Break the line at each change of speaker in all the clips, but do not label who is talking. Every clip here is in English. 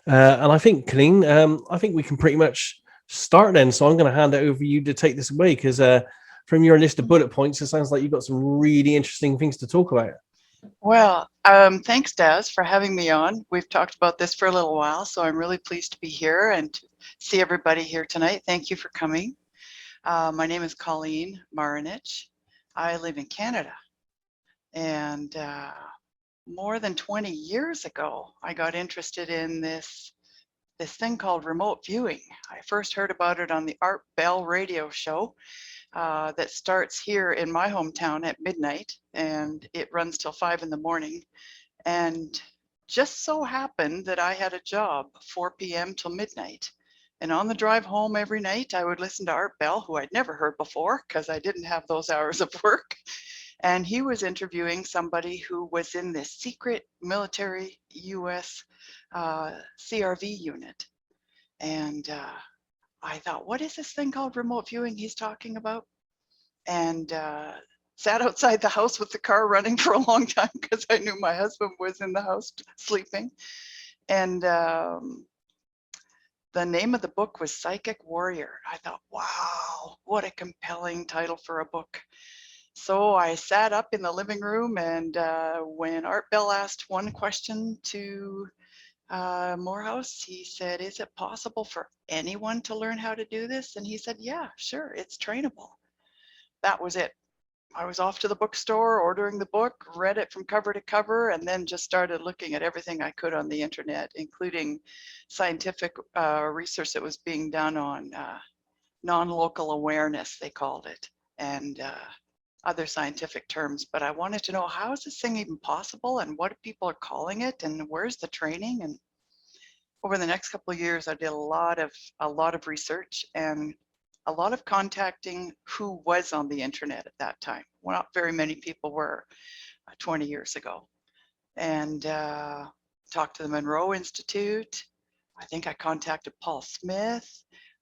And I think, Colleen, I think we can pretty much start then. So I'm going to hand it over to you to take this away because from your list of bullet points, it sounds like you've got some really interesting things to talk about.
Well, thanks, Daz, for having me on. We've talked about this for a little while, so I'm really pleased to be here and to see everybody here tonight. Thank you for coming. My name is Coleen Marenich. I live in Canada, and more than 20 years ago, I got interested in this thing called remote viewing. I first heard about it on the Art Bell radio show that starts here in my hometown at midnight, and it runs till 5 in the morning. And just so happened that I had a job 4 p.m. till midnight. And on the drive home every night, I would listen to Art Bell, who I'd never heard before because I didn't have those hours of work. And he was interviewing somebody who was in this secret military US CRV unit. And I thought, what is this thing called remote viewing he's talking about? And sat outside the house with the car running for a long time because I knew my husband was in the house sleeping. And the name of the book was Psychic Warrior. I thought, wow, what a compelling title for a book. So I sat up in the living room, and when Art Bell asked one question to Morehouse, he said, is it possible for anyone to learn how to do this? And he said, yeah, sure, it's trainable. That was it. I was off to the bookstore, ordering the book, read it from cover to cover, and then just started looking at everything I could on the internet, including scientific research that was being done on non-local awareness, they called it, and other scientific terms. But I wanted to know, how is this thing even possible, and what people are calling it, and where's the training? And over the next couple of years, I did a lot of research and a lot of contacting who was on the internet at that time. Well, not very many people were 20 years ago. And talked to the Monroe Institute. I think I contacted Paul Smith.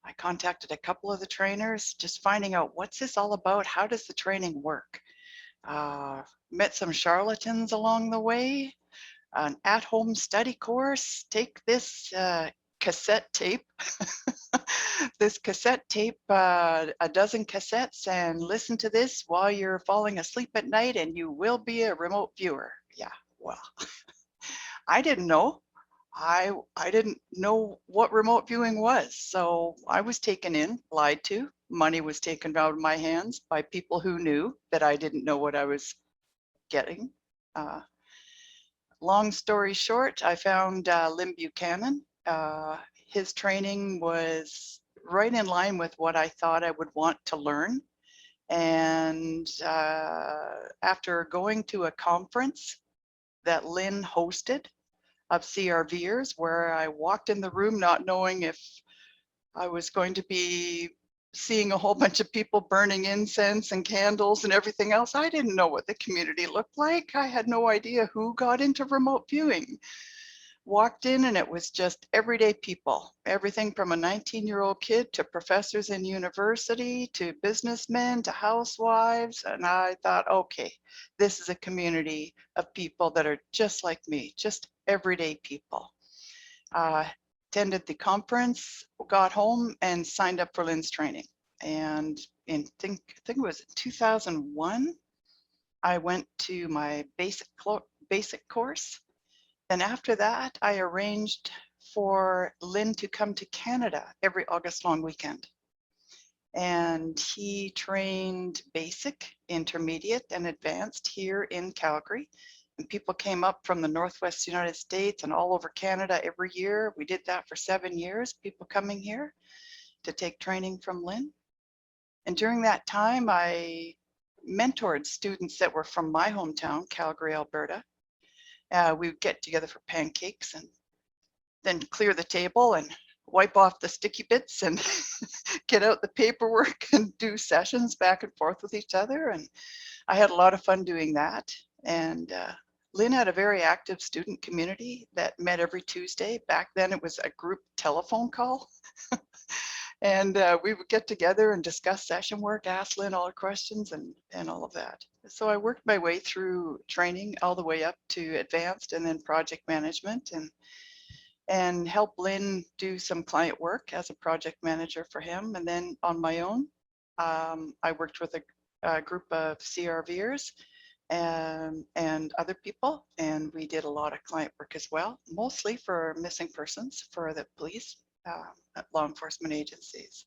I contacted a couple of the trainers, just finding out, what's this all about? How does the training work? Met some charlatans along the way. An at-home study course. Take this cassette tape, this cassette tape, a dozen cassettes, and listen to this while you're falling asleep at night, and you will be a remote viewer. Yeah, well, I didn't know. I didn't know what remote viewing was, so I was taken in, lied to. Money was taken out of my hands by people who knew that I didn't know what I was getting. Long story short, I found Lyn Buchanan. His training was right in line with what I thought I would want to learn. And after going to a conference that Lyn hosted of CRVers, where I walked in the room not knowing if I was going to be seeing a whole bunch of people burning incense and candles and everything else. I didn't know what the community looked like. I had no idea who got into remote viewing. Walked in, and it was just everyday people, everything from a 19-year-old kid to professors in university to businessmen to housewives. And I thought, okay, this is a community of people that are just like me, just everyday people. Attended the conference, got home, and signed up for Lyn's training. And I think it was 2001, I went to my basic course. And after that, I arranged for Lyn to come to Canada every August long weekend. And he trained basic, intermediate, and advanced here in Calgary. And people came up from the Northwest United States and all over Canada every year. We did that for 7 years, people coming here to take training from Lyn. And during that time, I mentored students that were from my hometown, Calgary, Alberta. We would get together for pancakes and then clear the table and wipe off the sticky bits and get out the paperwork and do sessions back and forth with each other. And I had a lot of fun doing that. And Lyn had a very active student community that met every Tuesday. Back then it was a group telephone call. And we would get together and discuss session work, ask Lyn all her questions and all of that. So I worked my way through training all the way up to advanced and then project management. and help Lyn do some client work as a project manager for him. And then on my own, I worked with a group of CRVers and other people, and we did a lot of client work as well, mostly for missing persons for the police, law enforcement agencies.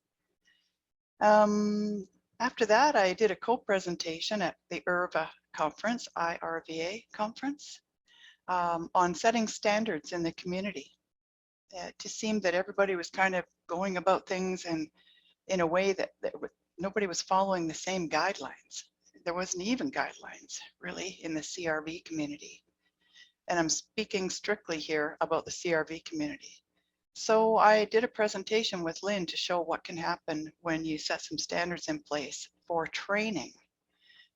After that, I did a co-presentation at the IRVA conference, IRVA conference, on setting standards in the community. It just seemed that everybody was kind of going about things and in a way that nobody was following the same guidelines. There wasn't even guidelines really in the CRV community. And I'm speaking strictly here about the CRV community. So I did a presentation with Lyn to show what can happen when you set some standards in place for training.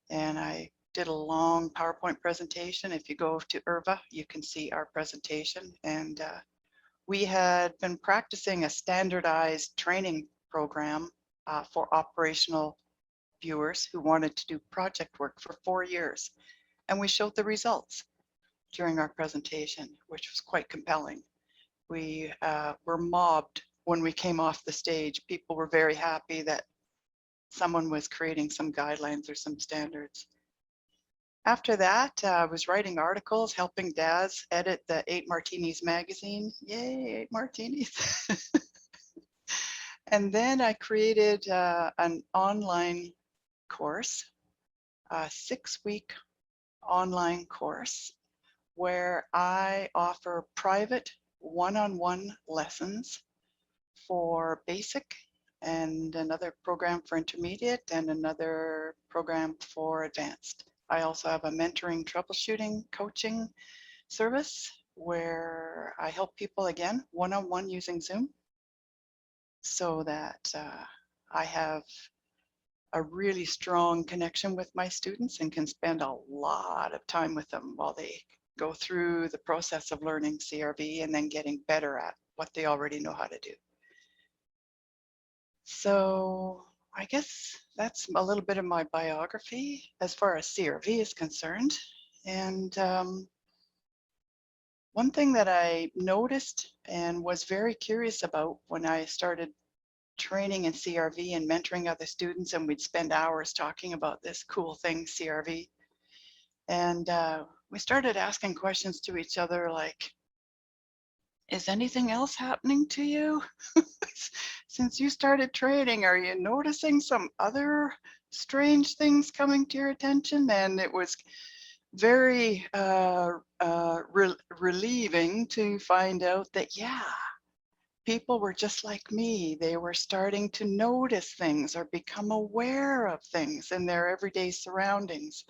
And I did a long PowerPoint presentation. If you go to IRVA, you can see our presentation. And we had been practicing a standardized training program for operational viewers who wanted to do project work for 4 years. And we showed the results during our presentation, which was quite compelling. We were mobbed when we came off the stage. People were very happy that someone was creating some guidelines or some standards. After that, I was writing articles, helping Daz edit the 8 Martinis magazine. Yay, 8 Martinis. And then I created an online course, a 6-week online course where I offer private one-on-one lessons for basic and another program for intermediate and another program for advanced. I also have a mentoring, troubleshooting, coaching service where I help people, again, one-on-one using Zoom, so that I have a really strong connection with my students and can spend a lot of time with them while they go through the process of learning CRV and then getting better at what they already know how to do. So I guess that's a little bit of my biography as far as CRV is concerned. And one thing that I noticed and was very curious about when I started training in CRV and mentoring other students, and we'd spend hours talking about this cool thing, CRV. And we started asking questions to each other like, is anything else happening to you? Since you started training, are you noticing some other strange things coming to your attention? And it was very relieving to find out that, yeah, people were just like me. They were starting to notice things or become aware of things in their everyday surroundings.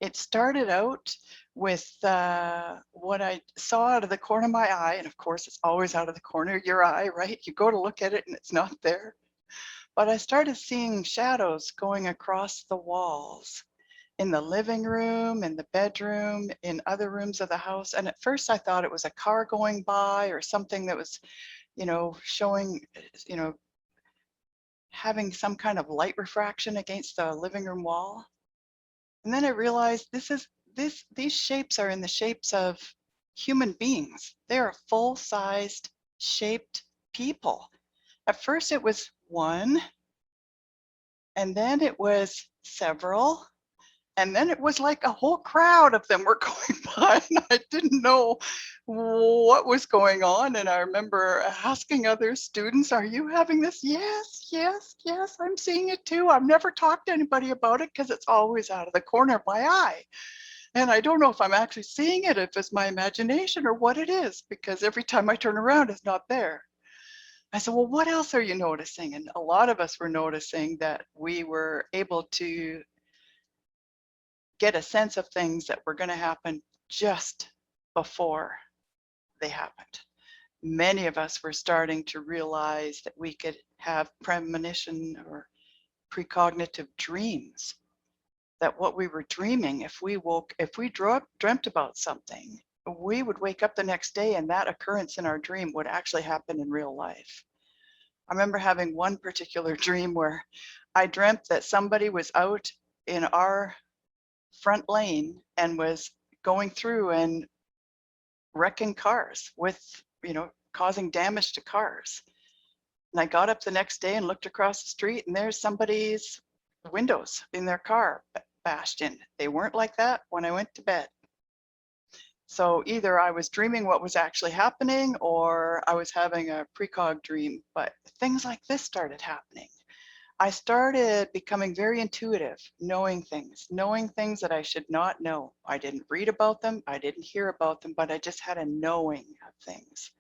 It started out with what I saw out of the corner of my eye. And of course, it's always out of the corner of your eye, right? You go to look at it and it's not there. But I started seeing shadows going across the walls in the living room, in the bedroom, in other rooms of the house. And at first I thought it was a car going by or something that was, you know, showing, you know, having some kind of light refraction against the living room wall. And then I realized these shapes are in the shapes of human beings. They are full-sized shaped people. At first it was one, and then it was several, and then it was like a whole crowd of them were going by, and I didn't know what was going on. And I remember asking other students, are you having this? Yes, yes, yes, I'm seeing it too. I've never talked to anybody about it because it's always out of the corner of my eye. And I don't know if I'm actually seeing it, if it's my imagination or what it is, because every time I turn around, it's not there. I said, well, what else are you noticing? And a lot of us were noticing that we were able to get a sense of things that were going to happen just before they happened. Many of us were starting to realize that we could have premonition or precognitive dreams, that what we were dreaming, if we dreamt about something, we would wake up the next day and that occurrence in our dream would actually happen in real life. I remember having one particular dream where I dreamt that somebody was out in our front lane and was going through and wrecking cars with, you know, causing damage to cars. And I got up the next day and looked across the street, and there's somebody's windows in their car bashed in. They weren't like that when I went to bed. So either I was dreaming what was actually happening, or I was having a precog dream, but things like this started happening. I started becoming very intuitive, knowing things that I should not know. I didn't read about them, I didn't hear about them, but I just had a knowing of things.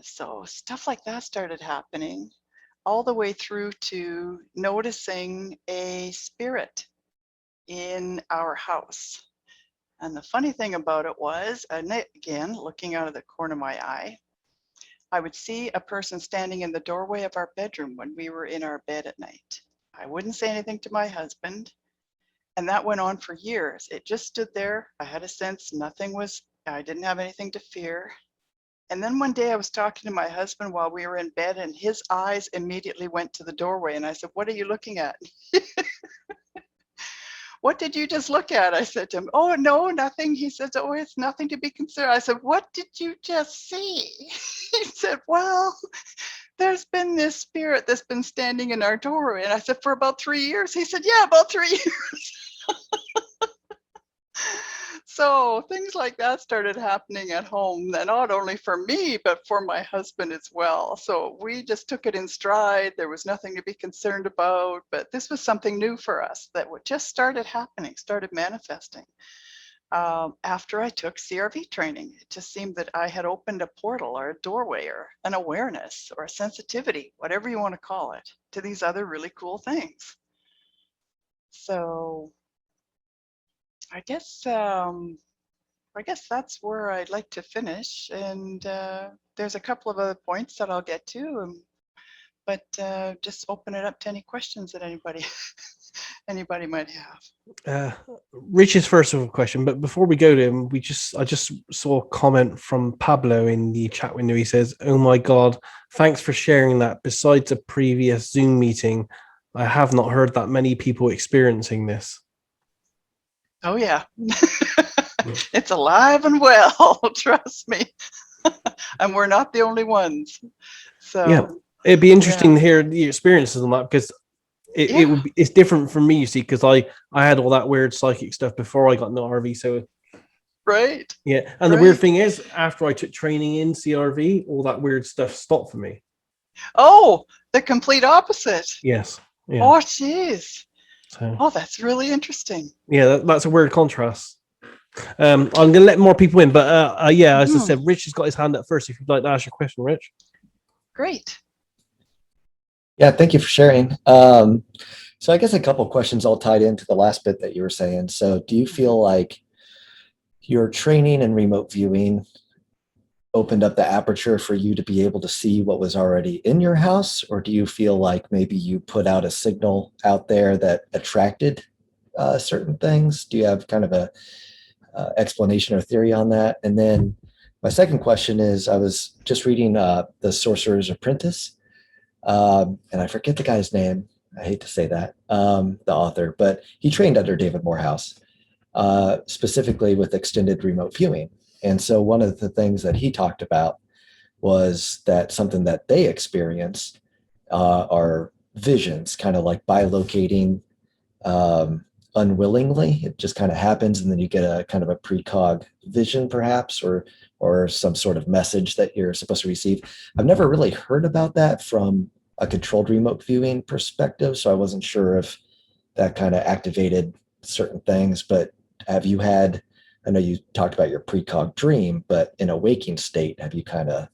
So stuff like that started happening, all the way through to noticing a spirit in our house. And the funny thing about it was, again, looking out of the corner of my eye, I would see a person standing in the doorway of our bedroom when we were in our bed at night. I wouldn't say anything to my husband, and that went on for years. It just stood there. I had a sense I didn't have anything to fear. And then one day I was talking to my husband while we were in bed, and his eyes immediately went to the doorway, and I said, "What are you looking at?" "What did you just look at?" I said to him. "Oh, no, nothing." He says, "Oh, it's nothing to be concerned." I said, "What did you just see?" He said, "Well, there's been this spirit that's been standing in our doorway." And I said, "For about 3 years?" He said, "Yeah, about 3 years." So things like that started happening at home, not only for me, but for my husband as well. So we just took it in stride. There was nothing to be concerned about, but this was something new for us that just started happening, started manifesting. After I took CRV training, it just seemed that I had opened a portal or a doorway or an awareness or a sensitivity, whatever you want to call it, to these other really cool things. So I guess that's where I'd like to finish. And there's a couple of other points that I'll get to, but just open it up to any questions that anybody might have.
Rich's first of a question, but before we go to him, I just saw a comment from Pablo in the chat window. He says, "Oh my God, thanks for sharing that. Besides a previous Zoom meeting, I have not heard that many people experiencing this."
Oh yeah. It's alive and well, trust me. And we're not the only ones. So
yeah, it'd be interesting to hear the experiences on that, because it's different for me, you see, because I had all that weird psychic stuff before I got into RV. So
right.
Yeah, and the weird thing is, after I took training in CRV, all that weird stuff stopped for me.
Oh, the complete opposite.
Yes. Yeah.
Oh, geez.
So,
oh, that's really interesting.
Yeah, that's a weird contrast. I'm going to let more people in, but yeah, as I said, Rich has got his hand up first. If you'd like to ask your question, Rich.
Great.
Yeah, thank you for sharing. So I guess a couple of questions all tied into the last bit that you were saying. So do you feel like your training and remote viewing opened up the aperture for you to be able to see what was already in your house? Or do you feel like maybe you put out a signal out there that attracted certain things? Do you have kind of a explanation or theory on that? And then my second question is, I was just reading The Sorcerer's Apprentice, and I forget the guy's name. I hate to say that, the author, but he trained under David Morehouse, specifically with extended remote viewing. And so one of the things that he talked about was that something that they experience are visions, kind of like bilocating unwillingly. It just kind of happens, and then you get a kind of a precog vision, perhaps, or some sort of message that you're supposed to receive. I've never really heard about that from a controlled remote viewing perspective, so I wasn't sure if that kind of activated certain things. But have you had, I know you talked about your precog dream, but in a waking state, have you kind of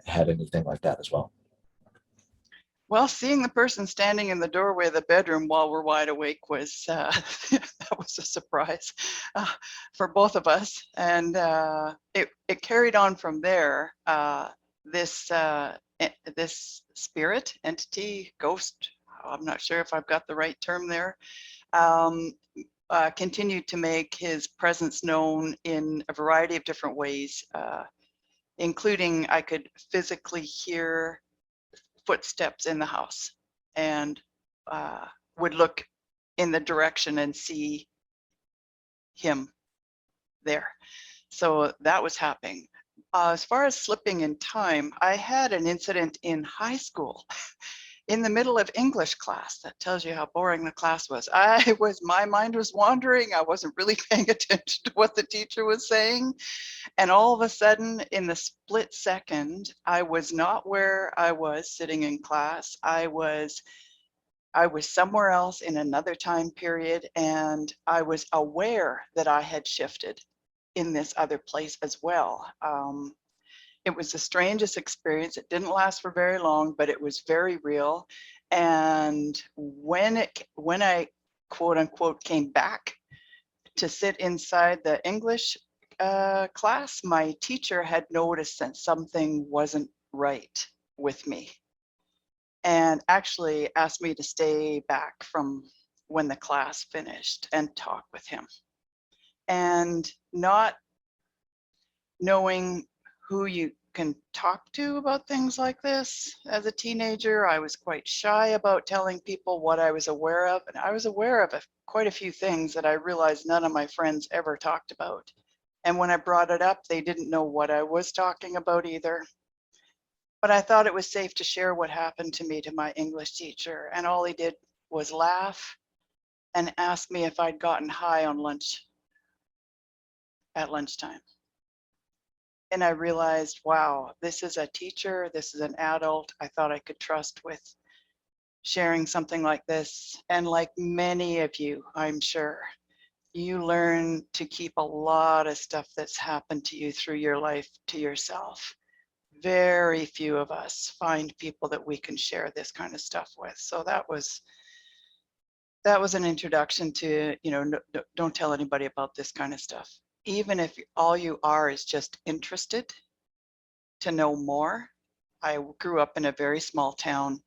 had anything like that as well?
Well, seeing the person standing in the doorway of the bedroom while we're wide awake was that was a surprise for both of us, and it carried on from there. This spirit, entity, ghost, I'm not sure if I've got the right term there, continued to make his presence known in a variety of different ways, including I could physically hear footsteps in the house, and would look in the direction and see him there. So that was happening. As far as slipping in time, I had an incident in high school in the middle of English class. That tells you how boring the class was. My mind was wandering. I wasn't really paying attention to what the teacher was saying. And all of a sudden, in the split second, I was not where I was sitting in class. I was somewhere else in another time period, and I was aware that I had shifted in this other place as well. It was the strangest experience. It didn't last for very long, but it was very real. And when I quote unquote came back to sit inside the English class, my teacher had noticed that something wasn't right with me, and actually asked me to stay back from when the class finished and talk with him. And not knowing who you can talk to about things like this as a teenager, I was quite shy about telling people what I was aware of. And I was aware of quite a few things that I realized none of my friends ever talked about. And when I brought it up, they didn't know what I was talking about either. But I thought it was safe to share what happened to me to my English teacher. And all he did was laugh and ask me if I'd gotten high on lunch at lunchtime. And I realized, wow, this is a teacher, this is an adult I thought I could trust with sharing something like this. And like many of you, I'm sure, you learn to keep a lot of stuff that's happened to you through your life to yourself. Very few of us find people that we can share this kind of stuff with. So that was an introduction to, don't tell anybody about this kind of stuff. Even if all you are is just interested to know more. I grew up in a very small town.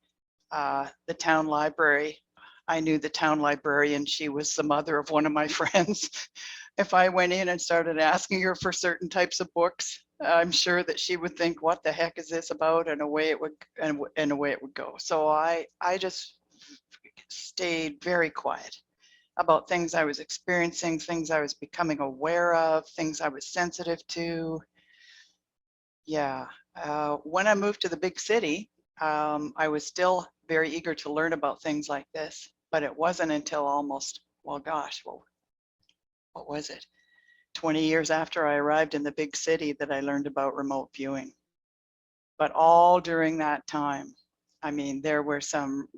The town library, I knew the town librarian. She was the mother of one of my friends. If I went in and started asking her for certain types of books, I'm sure that she would think, what the heck is this about? And away it would go. So I just stayed very quiet about things I was experiencing, things I was becoming aware of, things I was sensitive to. Yeah. When I moved to the big city, I was still very eager to learn about things like this, but it wasn't until almost, what was it? 20 years after I arrived in the big city that I learned about remote viewing. But all during that time, I mean, there were some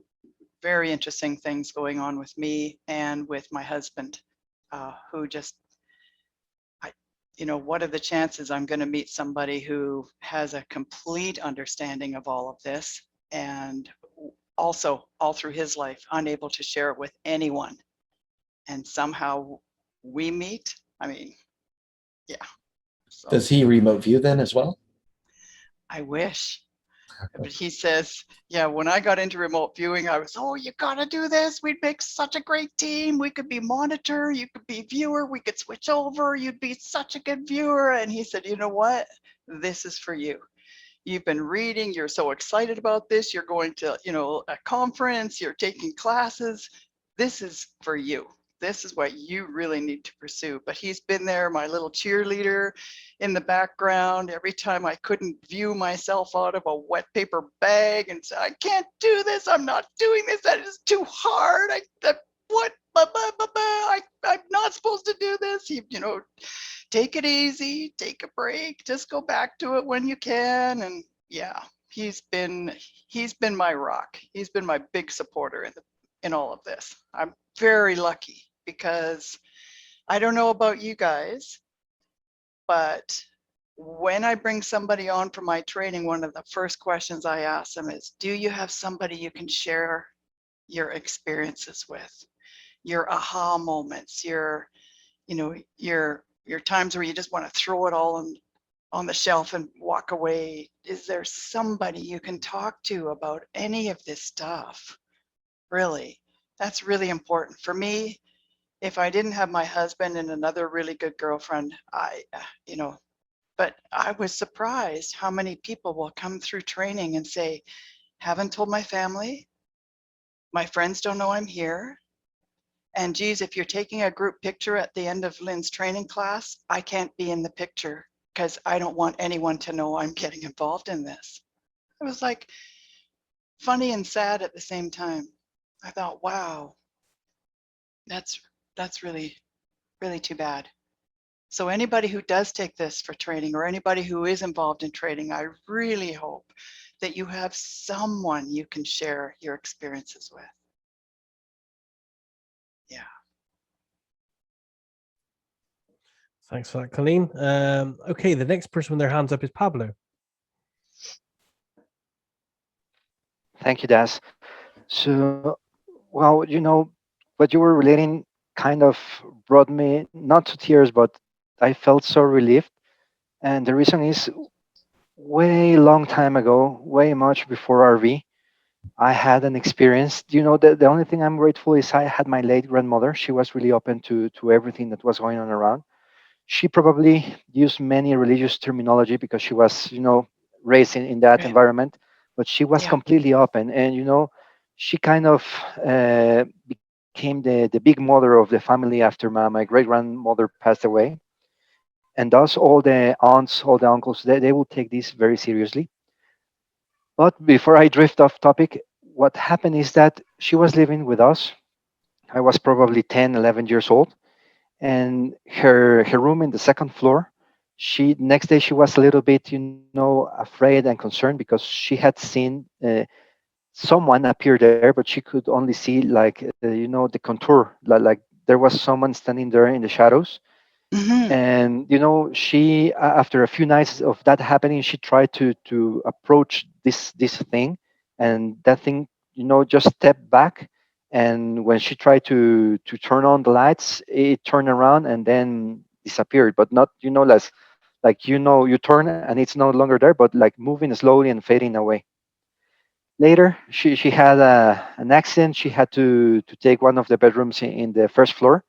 very interesting things going on with me and with my husband, who just, what are the chances I'm going to meet somebody who has a complete understanding of all of this, and also all through his life, unable to share it with anyone. And somehow we meet. I mean, yeah. So,
Does he remote view then as well?
I wish. But he says, yeah, when I got into remote viewing, I was, oh, you got to do this. We'd make such a great team. We could be monitor, you could be viewer, we could switch over. You'd be such a good viewer. And he said, you know what? This is for you. You've been reading. You're so excited about this. You're going to, a conference. You're taking classes. This is for you. This is what you really need to pursue. But he's been there, my little cheerleader in the background, every time I couldn't view myself out of a wet paper bag and say, I can't do this. I'm not doing this. That is too hard. I'm not supposed to do this. Take it easy, take a break, just go back to it when you can. And yeah, he's been my rock. He's been my big supporter in all of this. I'm very lucky, because I don't know about you guys, but when I bring somebody on for my training, one of the first questions I ask them is, do you have somebody you can share your experiences with, your aha moments, your times where you just want to throw it all on the shelf and walk away? Is there somebody you can talk to about any of this stuff? Really, that's really important for me. If I didn't have my husband and another really good girlfriend, but I was surprised how many people will come through training and say, haven't told my family, my friends don't know I'm here. And geez, if you're taking a group picture at the end of Lyn's training class, I can't be in the picture because I don't want anyone to know I'm getting involved in this. It was like funny and sad at the same time. I thought, wow, that's really, really too bad. So anybody who does take this for training, or anybody who is involved in training, I really hope that you have someone you can share your experiences with. Yeah.
Thanks for that, Coleen. Okay, the next person with their hands up is Pablo.
Thank you, Daz. So, well, what you were relating kind of brought me not to tears, but I felt so relieved. And the reason is way long time ago, way much before RV, I had an experience. The only thing I'm grateful is I had my late grandmother. She was really open to everything that was going on around. She probably used many religious terminology because she was, raised in that
Right.
environment, but she was
Yeah.
completely open. And, she kind of became the big mother of the family after my great grandmother passed away. And thus, all the aunts, all the uncles, they will take this very seriously. But before I drift off topic, what happened is that she was living with us. I was probably 10, 11 years old, and her room in the second floor, she next day she was a little bit afraid and concerned because she had seen someone appear there, but she could only see like the contour, like there was someone standing there in the shadows.
Mm-hmm.
And she after a few nights of that happening, she tried to approach this thing, and that thing just stepped back. And when she tried to turn on the lights, it turned around and then disappeared, but not less like you turn and it's no longer there, but like moving slowly and fading away. Later, she had an accident. She had to take one of the bedrooms in the first floor,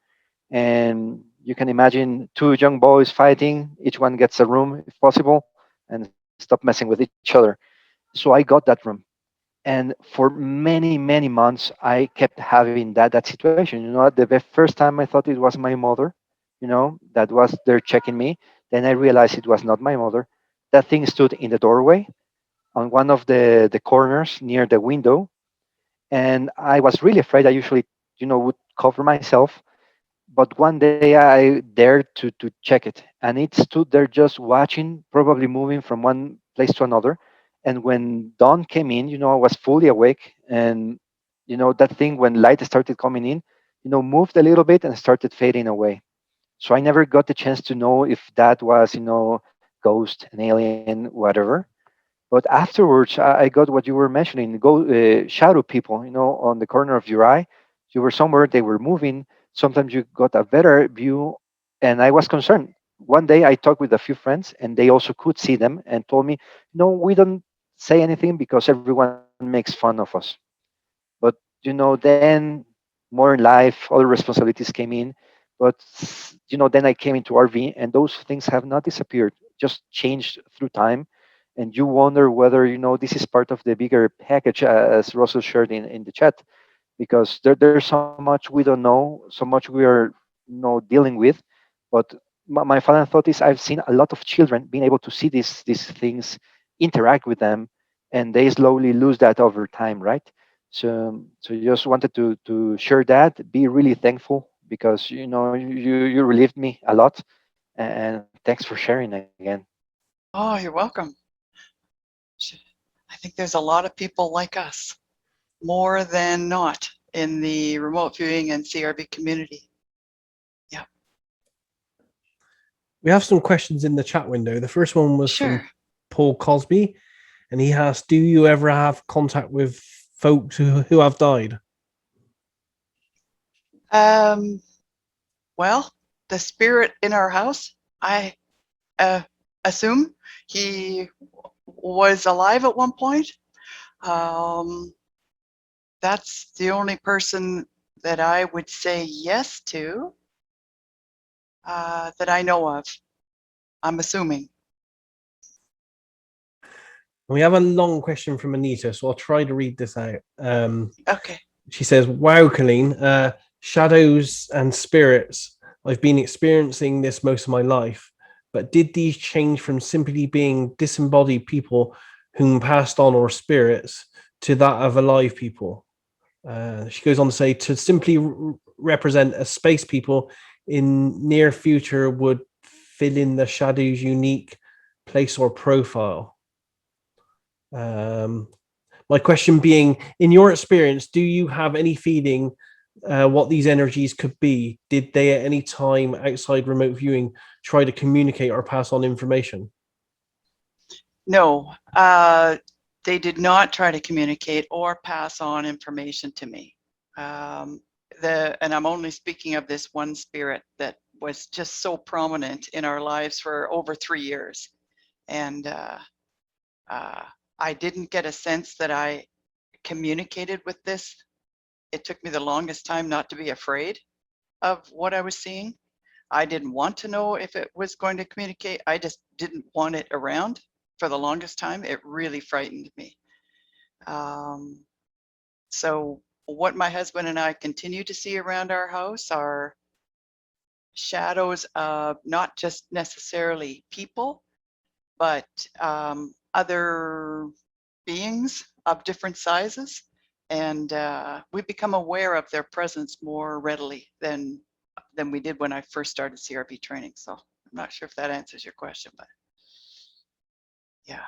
and you can imagine two young boys fighting. Each one gets a room if possible, and stop messing with each other. So I got that room, and for many months I kept having that situation. First time I thought it was my mother, that was there checking me. Then I realized it was not my mother. That thing stood in the doorway on one of the corners near the window, and I was really afraid. I usually would cover myself, but one day I dared to check it, and it stood there just watching, probably moving from one place to another. And when dawn came in, I was fully awake, and that thing, when light started coming in, moved a little bit and started fading away. So I never got the chance to know if that was ghost, an alien, whatever. But afterwards, I got what you were mentioning, shadow people, on the corner of your eye. You were somewhere, they were moving. Sometimes you got a better view, and I was concerned. One day I talked with a few friends, and they also could see them and told me, no, we don't say anything because everyone makes fun of us. But then more life, other responsibilities came in. But then I came into RV, and those things have not disappeared, just changed through time. And you wonder whether this is part of the bigger package, as Russell shared in the chat, because there's so much we don't know, so much we are dealing with. But my final thought is, I've seen a lot of children being able to see these things, interact with them, and they slowly lose that over time, right? So just wanted to share that, be really thankful, because you relieved me a lot, and thanks for sharing again.
Oh, you're welcome. I think there's a lot of people like us, more than not, in the remote viewing and CRV community. Yeah.
We have some questions in the chat window. The first one was
Sure.
from Paul Cosby, and he asked, do you ever have contact with folks who have died?
Well, the spirit in our house, I assume he was alive at one point. That's the only person that I would say yes to, that I know of. I'm assuming.
We have a long question from Anita, so I'll try to read this out.
Okay.
She says, wow, Coleen, shadows and spirits. I've been experiencing this most of my life. but did these change from simply being disembodied people whom passed on or spirits to that of alive people? She goes on to say to simply represent a space people in near future would fill in the shadow's unique place or profile. My question being, in your experience, do you have any feeling what these energies could be? Did they at any time outside remote viewing try to communicate or pass on information?
No, they did not try to communicate or pass on information to me. And I'm only speaking of this one spirit that was just so prominent in our lives for over 3 years. And I didn't get a sense that I communicated with this. It took me the longest time not to be afraid of what I was seeing. I didn't want to know if it was going to communicate. I just didn't want it around for the longest time. It really frightened me. So what my husband and I continue to see around our house are shadows of not just necessarily people, but other beings of different sizes. And we become aware of their presence more readily than we did when I first started CRV training. So I'm not sure if that answers your question, but yeah.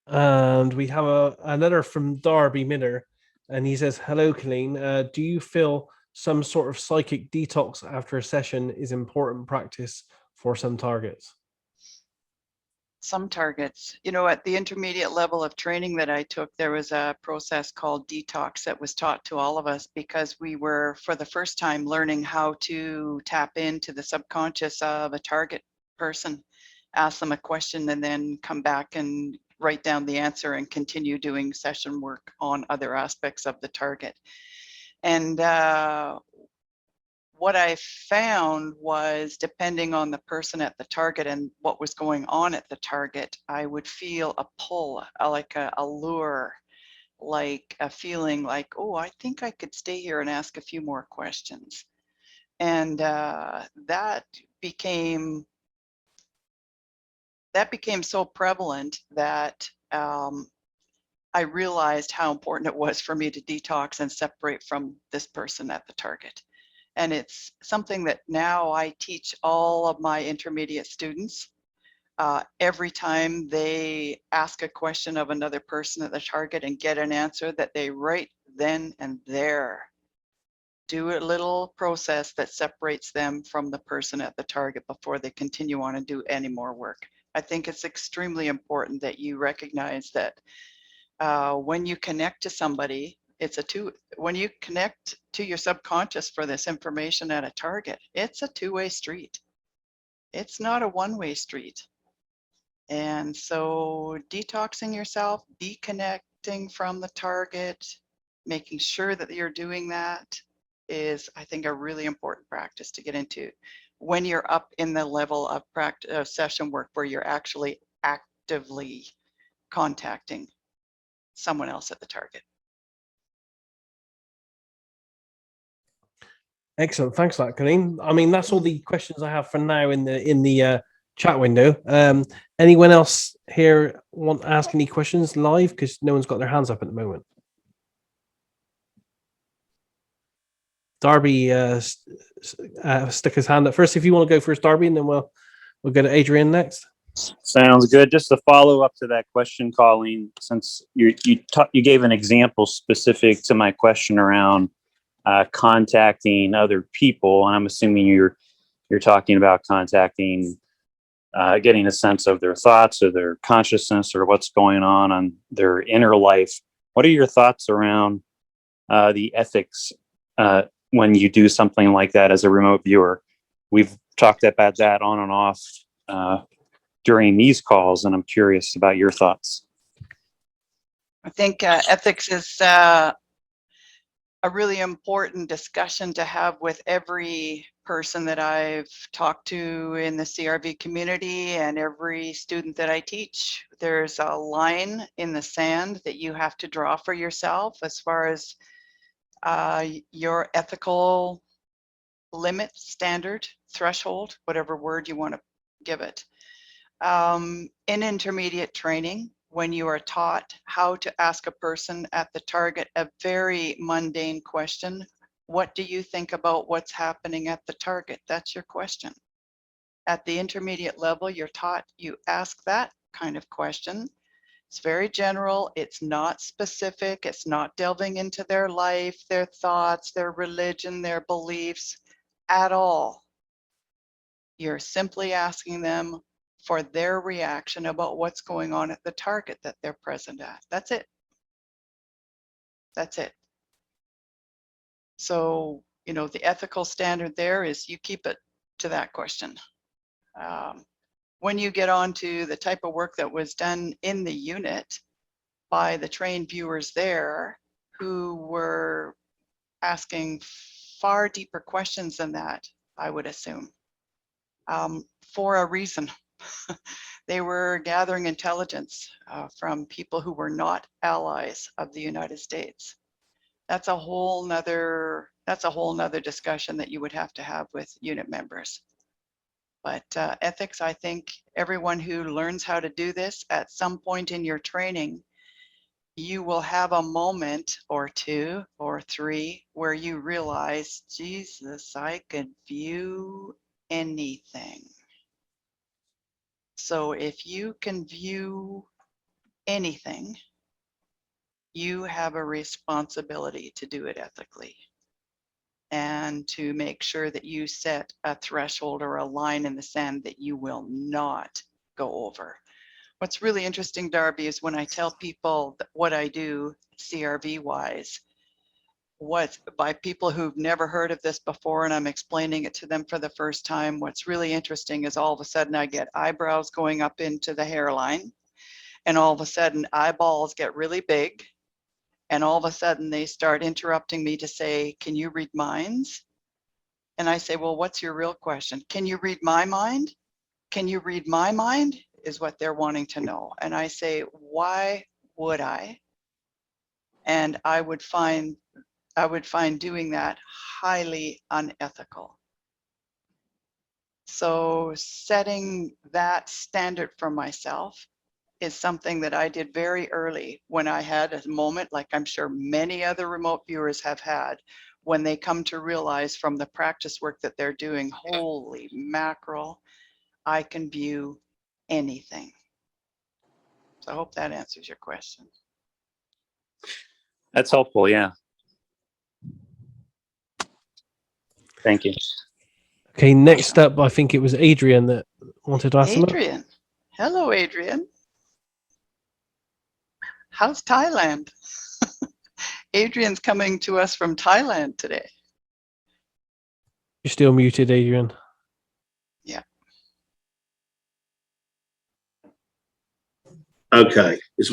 And we have a letter from Darby Miller, and he says, hello, Coleen. Do you feel some sort of psychic detox after a session is important practice for some targets?
Some targets, you know, at the intermediate level of training that I took, there was a process called detox that was taught to all of us because we were for the first time learning how to tap into the subconscious of a target person, ask them a question and then come back and write down the answer and continue doing session work on other aspects of the target. And what I found was, depending on the person at the target and what was going on at the target, I would feel a pull, like a lure, like a feeling like, oh, I think I could stay here and ask a few more questions. And that became so prevalent that I realized how important it was for me to detox and separate from this person at the target. And it's something that now I teach all of my intermediate students. Every time they ask a question of another person at the target and get an answer, that they right then and there do a little process that separates them from the person at the target before they continue on and do any more work. I think it's extremely important that you recognize that when you connect to somebody, when you connect to your subconscious for this information at a target, it's a two-way street. It's not a one-way street. And so detoxing yourself, deconnecting from the target, making sure that you're doing that is, I think, a really important practice to get into when you're up in the level of session work where you're actually actively contacting someone else at the target.
Excellent, thanks for that, Coleen. I mean, that's all the questions I have for now in the chat window. Anyone else here want to ask any questions live? Because no one's got their hands up at the moment. Darby stick his hand up first. If you want to go first, Darby, and then we'll go to Adrian next.
Sounds good. Just to follow up to that question, Coleen, since you gave an example specific to my question around contacting other people, and I'm assuming you're talking about contacting, getting a sense of their thoughts or their consciousness or what's going on their inner life. What are your thoughts around the ethics when you do something like that as a remote viewer? We've talked about that on and off during these calls, and I'm curious about your thoughts.
I think ethics is a really important discussion to have with every person that I've talked to in the CRV community and every student that I teach. There's a line in the sand that you have to draw for yourself as far as your ethical limit, standard, threshold, whatever word you want to give it. In intermediate training, when you are taught how to ask a person at the target a very mundane question, what do you think about what's happening at the target? That's your question. At the intermediate level, you're taught, you ask that kind of question. It's very general. It's not specific. It's not delving into their life, their thoughts, their religion, their beliefs at all. You're simply asking them for their reaction about what's going on at the target that they're present at. That's it. That's it. So, you know, the ethical standard there is you keep it to that question. When you get on to the type of work that was done in the unit by the trained viewers there, who were asking far deeper questions than that, I would assume, for a reason. They were gathering intelligence from people who were not allies of the United States. That's a whole nother discussion that you would have to have with unit members. But ethics, I think everyone who learns how to do this at some point in your training, you will have a moment or two or three where you realize, Jesus, I could view anything. So if you can view anything, you have a responsibility to do it ethically and to make sure that you set a threshold or a line in the sand that you will not go over. What's really interesting, Darby, is when I tell people what I do CRV wise, by people who've never heard of this before and I'm explaining it to them for the first time, what's really interesting is all of a sudden I get eyebrows going up into the hairline, and all of a sudden eyeballs get really big, and all of a sudden they start interrupting me to say, can you read minds? And I say, well, what's your real question? Can you read my mind? Can you read my mind? Is what they're wanting to know. And I say, why would I? And I would find doing that highly unethical. So setting that standard for myself is something that I did very early when I had a moment, like I'm sure many other remote viewers have had, when they come to realize from the practice work that they're doing, holy mackerel, I can view anything. So I hope that answers your question.
That's helpful. Yeah. Thank you.
Okay, next up, I think it was Adrian that wanted to ask something.
Adrian. Hello, Adrian. How's Thailand? Adrian's coming to us from Thailand today.
You're still muted, Adrian.
Yeah.
Okay, this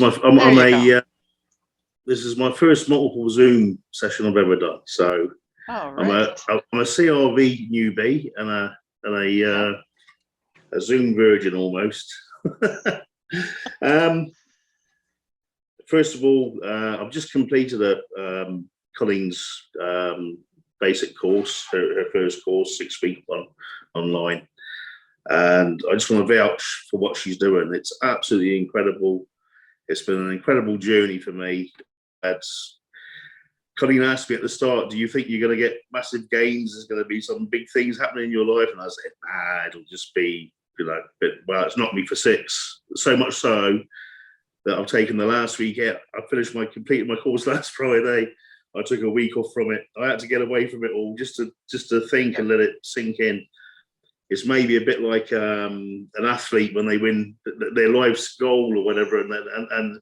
is my first multiple Zoom session I've ever done. So I'm a CRV newbie and a Zoom virgin almost. First of all, I've just completed Colleen's basic course, her first course, 6-week one online. And I just want to vouch for what she's doing. It's absolutely incredible. It's been an incredible journey for me. Colleen asked me at the start, do you think you're going to get massive gains? There's going to be some big things happening in your life? And I said, nah, it'll just be, well, it's knocked me for 6. So much so that I've taken the last week out. I completed my course last Friday. I took a week off from it. I had to get away from it all just to think and let it sink in. It's maybe a bit like an athlete when they win their life's goal or whatever, and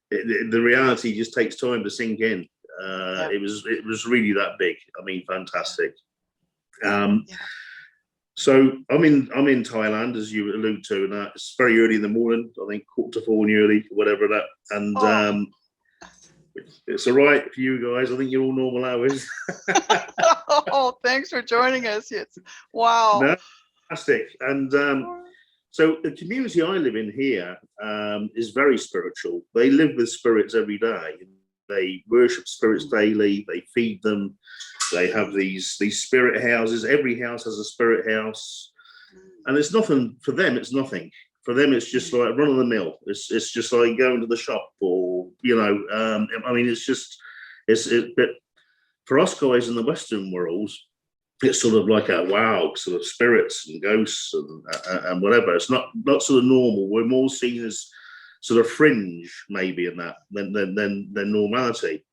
the reality just takes time to sink in. It was really that big. I mean, fantastic. So I'm in Thailand, as you allude to, and it's very early in the morning. I think 3:45 nearly, whatever that, and it's all right for you guys. I think you're all normal hours.
Oh, thanks for joining us. It's wow.
No, fantastic. And so the community I live in here is very spiritual. They live with spirits every day. They worship spirits daily. They feed them. They have these spirit houses. Every house has a spirit house. and it's nothing for them. It's nothing for them. It's just like run of the mill. It's just like going to the shop, or I mean, but for us guys in the Western world, it's sort of like a wow, sort of spirits and ghosts and whatever. It's not sort of normal. We're more seen as sort of fringe, maybe, in that than normality.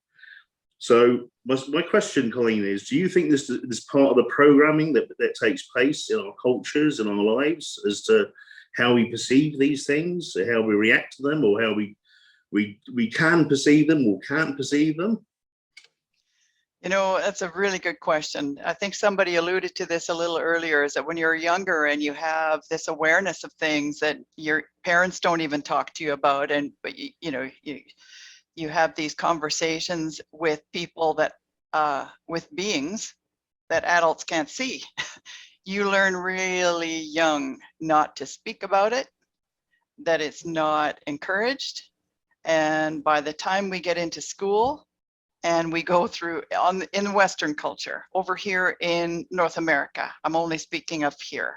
So my question, Coleen, is: do you think this part of the programming that takes place in our cultures and our lives as to how we perceive these things, how we react to them, or how we can perceive them or can't perceive them?
That's a really good question. I think somebody alluded to this a little earlier, is that when you're younger and you have this awareness of things that your parents don't even talk to you about, but you have these conversations with people that with beings that adults can't see. You learn really young not to speak about it, that it's not encouraged. And by the time we get into school, and we go through in Western culture, over here in North America, I'm only speaking of here.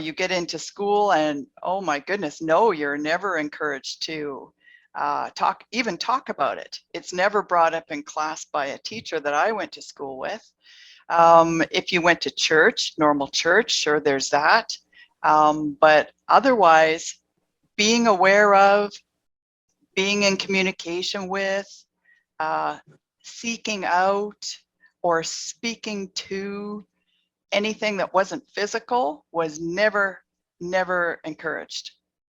You get into school and, oh my goodness, no, you're never encouraged to talk about it. It's never brought up in class by a teacher that I went to school with. If you went to church, normal church, sure, there's that. But otherwise, being aware of, being in communication with, seeking out or speaking to anything that wasn't physical was never encouraged.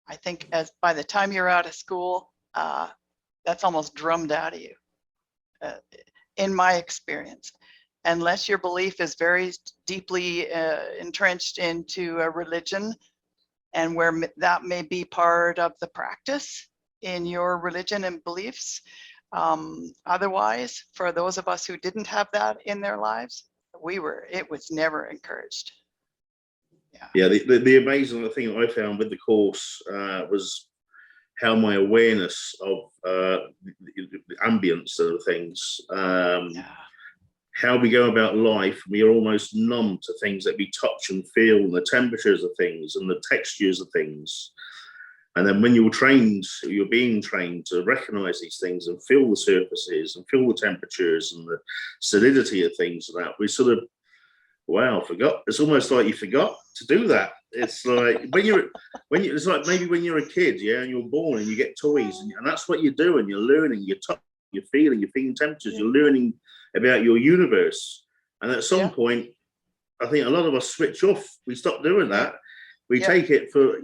I think by the time you're out of school, that's almost drummed out of you, in my experience, unless your belief is very deeply entrenched into a religion, and where that may be part of the practice in your religion and beliefs. Otherwise, for those of us who didn't have that in their lives, it was never encouraged.
Yeah, the amazing thing that I found with the course was how my awareness of the ambience of things, how we go about life, we are almost numb to things that we touch and feel, and the temperatures of things and the textures of things. And then when you're being trained to recognize these things and feel the surfaces and feel the temperatures and the solidity of things like that, we sort of, wow, forgot. It's almost like you forgot to do that. It's like it's like maybe when you're a kid, and you're born and you get toys, and that's what you're doing. You're learning, you're feeling temperatures, you're learning about your universe. And at some point, I think a lot of us switch off. We stop doing that. We take it for,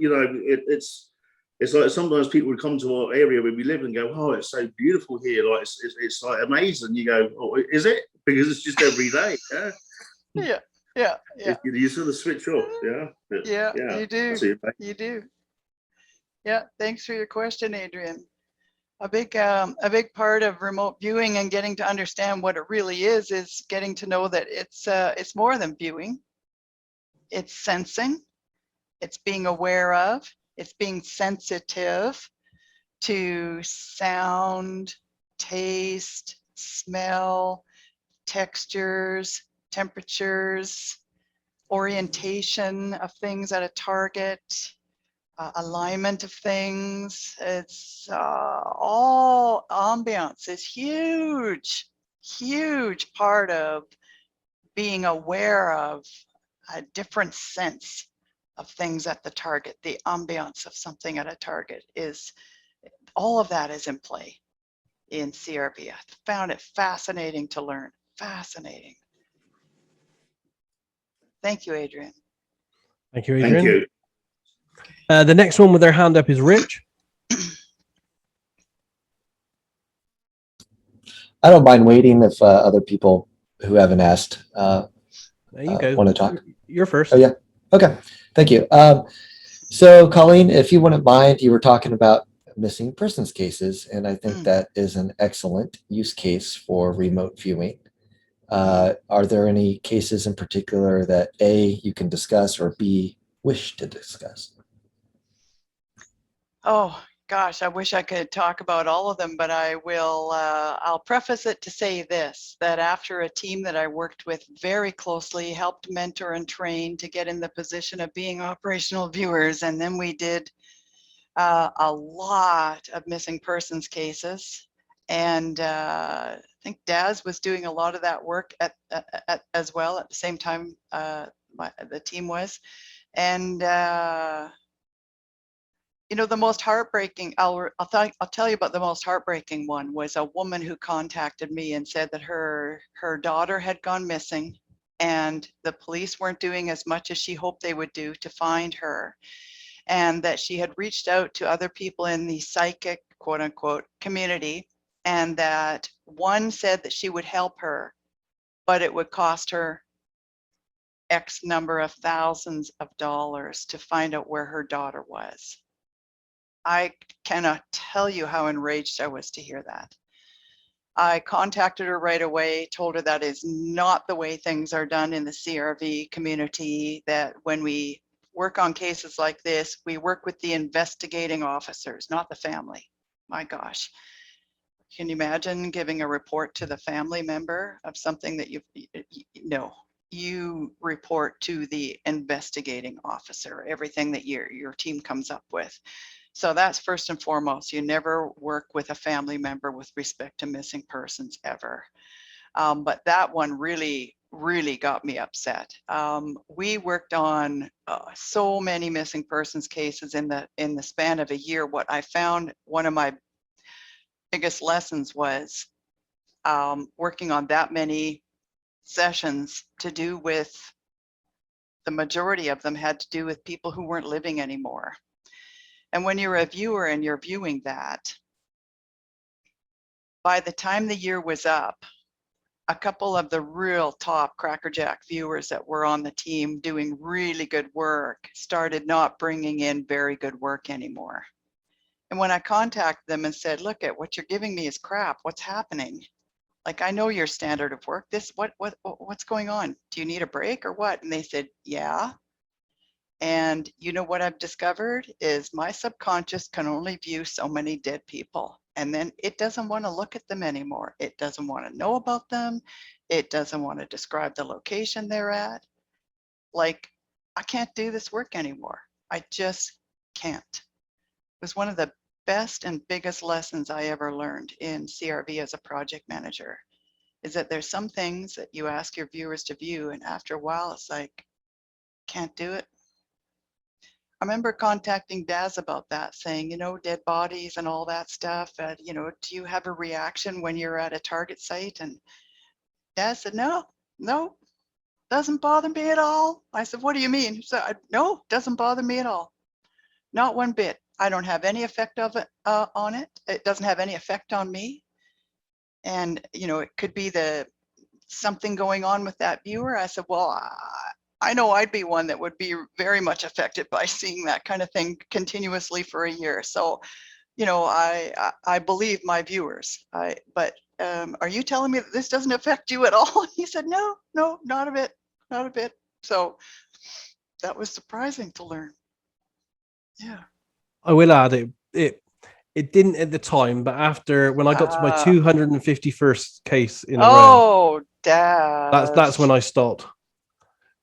it's like sometimes people would come to our area where we live and go, oh, it's so beautiful here. Like it's like amazing. You go, oh, is it? Because it's just every day. Yeah. You sort of switch off. Yeah.
You do. You do. Yeah. Thanks for your question, Adrian. A big part of remote viewing and getting to understand what it really is getting to know that it's more than viewing. It's sensing. It's being aware of. It's being sensitive to sound, taste, smell, textures, temperatures, orientation of things at a target, alignment of things. It's all ambiance is huge part of being aware of a different sense of things at the target. The ambiance of something at a target is, all of that is in play in CRV. I found it fascinating to learn. Fascinating. Thank you, Adrian.
Thank you, Adrian.
Thank you.
The next one with their hand up is Rich.
I don't mind waiting if other people who haven't asked
There you go.
want to talk.
You're first.
Oh, yeah. Okay. Thank you. So, Coleen, if you wouldn't mind, you were talking about missing persons cases, and I think that is an excellent use case for remote viewing. Are there any cases in particular that A, you can discuss, or B, wish to discuss?
Oh, gosh, I wish I could talk about all of them, but I will. I'll preface it to say this: that after a team that I worked with very closely, helped mentor and train to get in the position of being operational viewers, and then we did a lot of missing persons cases, and I think Daz was doing a lot of that work as well at the same time the team was, and you know, the most heartbreaking, I'll tell you about the most heartbreaking one was a woman who contacted me and said that her daughter had gone missing, and the police weren't doing as much as she hoped they would do to find her, and that she had reached out to other people in the psychic, quote unquote, community, and that one said that she would help her, but it would cost her X number of thousands of dollars to find out where her daughter was. I cannot tell you how enraged I was to hear that. I contacted her right away, told her that is not the way things are done in the CRV community, that when we work on cases like this, we work with the investigating officers, not the family. My gosh. Can you imagine giving a report to the family member of something that you report to the investigating officer, everything that your team comes up with. So that's first and foremost. You never work with a family member with respect to missing persons ever. But that one really got me upset. We worked on so many missing persons cases in the span of a year. What I found, one of my biggest lessons was working on that many sessions to do with, the majority of them had to do with people who weren't living anymore. And when you're a viewer and you're viewing that, by the time the year was up, a couple of the real top crackerjack viewers that were on the team doing really good work started not bringing in very good work anymore. And when I contacted them and said, look, at what you're giving me is crap, what's happening? Like, I know your standard of work. What's going on? Do you need a break or what? And they said, yeah. And you know what I've discovered is my subconscious can only view so many dead people. And then it doesn't want to look at them anymore. It doesn't want to know about them. It doesn't want to describe the location they're at. Like, I can't do this work anymore. I just can't. It was one of the best and biggest lessons I ever learned in CRV as a project manager, is that there's some things that you ask your viewers to view, and after a while, it's like, can't do it. I remember contacting Daz about that, saying, you know, dead bodies and all that stuff, you know, do you have a reaction when you're at a target site? And Daz said, no, doesn't bother me at all. I said, what do you mean? He said, no, doesn't bother me at all. Not one bit. I don't have any effect of it on it. It doesn't have any effect on me. And, you know, it could be something going on with that viewer. I said, well, I know I'd be one that would be very much affected by seeing that kind of thing continuously for a year. So, you know, I believe my viewers. But are you telling me that this doesn't affect you at all? He said, no, not a bit. So that was surprising to learn. Yeah.
I will add it didn't at the time, but after, when I got to my 251st case in a row,
Daz.
that's when I stopped.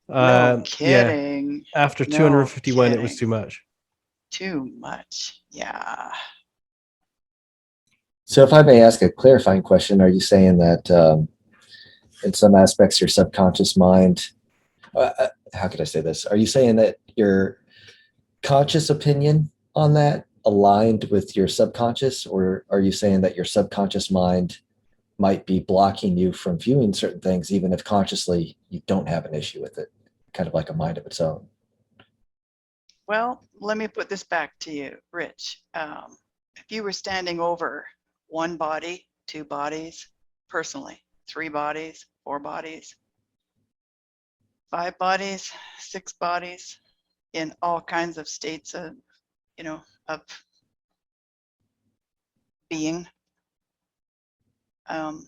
No kidding.
Yeah. After 251, it was too much.
Too much. Yeah.
So if I may ask a clarifying question, are you saying that in some aspects your subconscious mind, how could I say this? Are you saying that your conscious opinion on that aligned with your subconscious, or are you saying that your subconscious mind might be blocking you from viewing certain things, even if consciously you don't have an issue with it, kind of like a mind of its own?
Well, let me put this back to you, Rich. If you were standing over one body, two bodies, personally, 3 bodies, 4 bodies, 5 bodies, 6 bodies, in all kinds of states of, you know, of being, how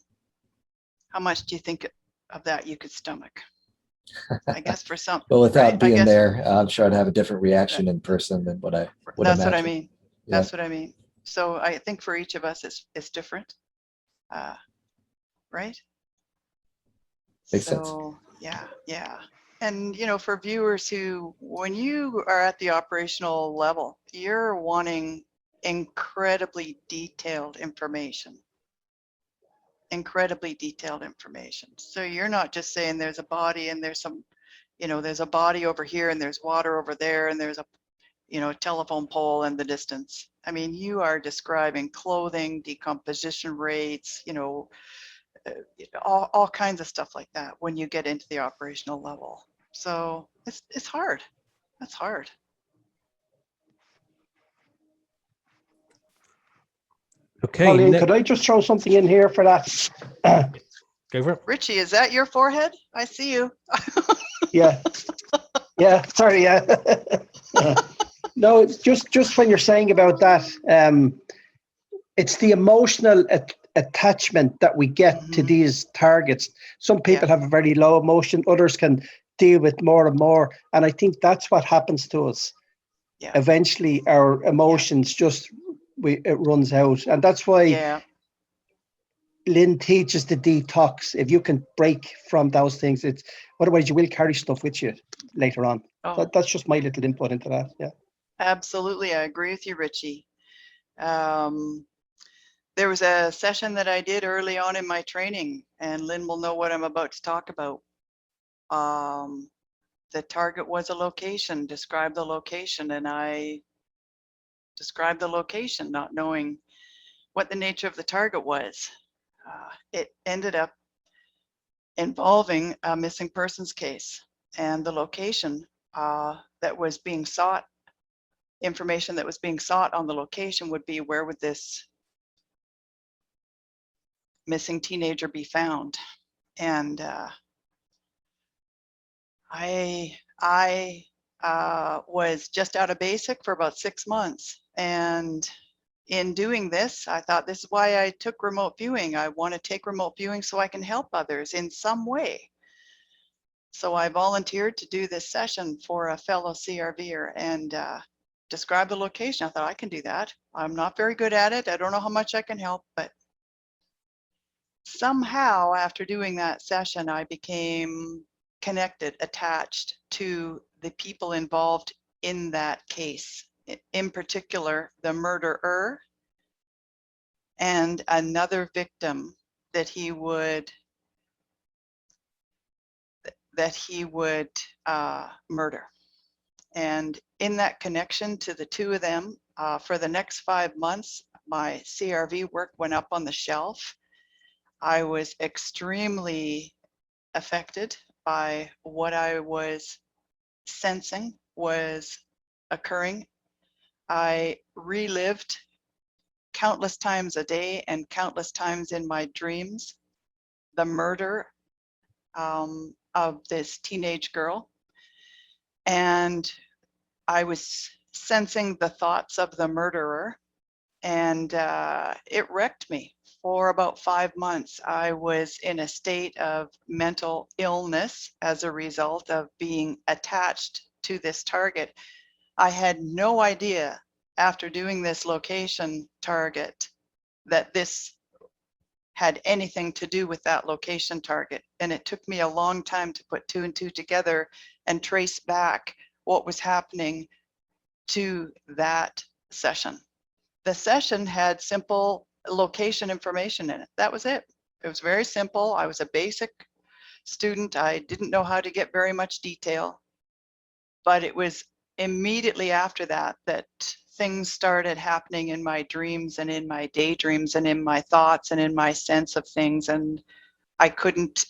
much do you think of that you could stomach? I guess for some.
Well, without
right?
being there, I'm sure I'd have a different reaction in person than what I would
That's
imagine.
what I mean.
Yeah.
That's what I mean. So I think for each of us, it's different, right?
Makes sense.
So yeah. And for viewers who, when you are at the operational level, you're wanting incredibly detailed information. So you're not just saying there's a body and there's some, there's a body over here and there's water over there and there's a, telephone pole in the distance. I mean, you are describing clothing, decomposition rates, all kinds of stuff like that when you get into the operational level. So it's hard. That's hard.
Okay,
Colleen,
Nick,
could I just throw something in here for that?
go for it.
Richie, is that your forehead? I see you.
Yeah. Yeah, sorry, yeah. No, it's just when you're saying about that, it's the emotional attachment that we get to these targets. Some people have a very low emotion, others can deal with more and more. And I think that's what happens to us.
Yeah.
Eventually our emotions it runs out. And that's why Lyn teaches the detox. If you can break from those things, otherwise you will carry stuff with you later on. That's just my little input into that. Yeah.
Absolutely. I agree with you, Richie. There was a session that I did early on in my training, and Lyn will know what I'm about to talk about. The target was a location, describe the location, and I described the location, not knowing what the nature of the target was. It ended up involving a missing persons case, and the location that was being sought, information that was being sought on the location would be, where would this missing teenager be found? And I was just out of basic for about 6 months, and in doing this, I thought, this is why I took remote viewing. I want to take remote viewing so I can help others in some way. So I volunteered to do this session for a fellow CRVer and describe the location. I thought, I can do that. I'm not very good at it. I don't know how much I can help, but somehow after doing that session, I became connected, attached to the people involved in that case. In particular, the murderer and another victim that he would murder. And in that connection to the two of them, for the next 5 months, my CRV work went up on the shelf. I was extremely affected by what I was sensing was occurring. I relived countless times a day and countless times in my dreams the murder of this teenage girl. And I was sensing the thoughts of the murderer, and it wrecked me. For about 5 months, I was in a state of mental illness as a result of being attached to this target. I had no idea after doing this location target that this had anything to do with that location target. And it took me a long time to put 2 and 2 together and trace back what was happening to that session. The session had simple location information in it. That was it. It was very simple. I was a basic student. I didn't know how to get very much detail, but it was immediately after that that things started happening in my dreams and in my daydreams and in my thoughts and in my sense of things, and I couldn't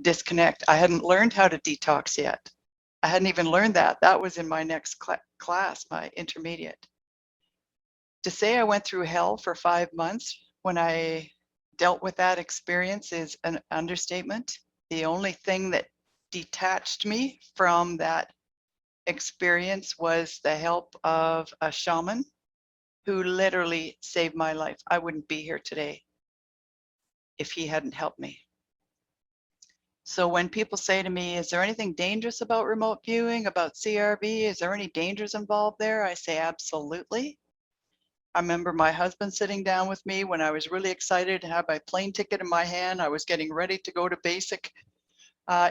disconnect. I hadn't learned how to detox yet. I hadn't even learned that. That was in my next class, my intermediate. To say I went through hell for 5 months when I dealt with that experience is an understatement. The only thing that detached me from that experience was the help of a shaman who literally saved my life. I wouldn't be here today if he hadn't helped me. So when people say to me, is there anything dangerous about remote viewing, about CRV? Is there any dangers involved there? I say, absolutely. I remember my husband sitting down with me when I was really excited to have my plane ticket in my hand. I was getting ready to go to basic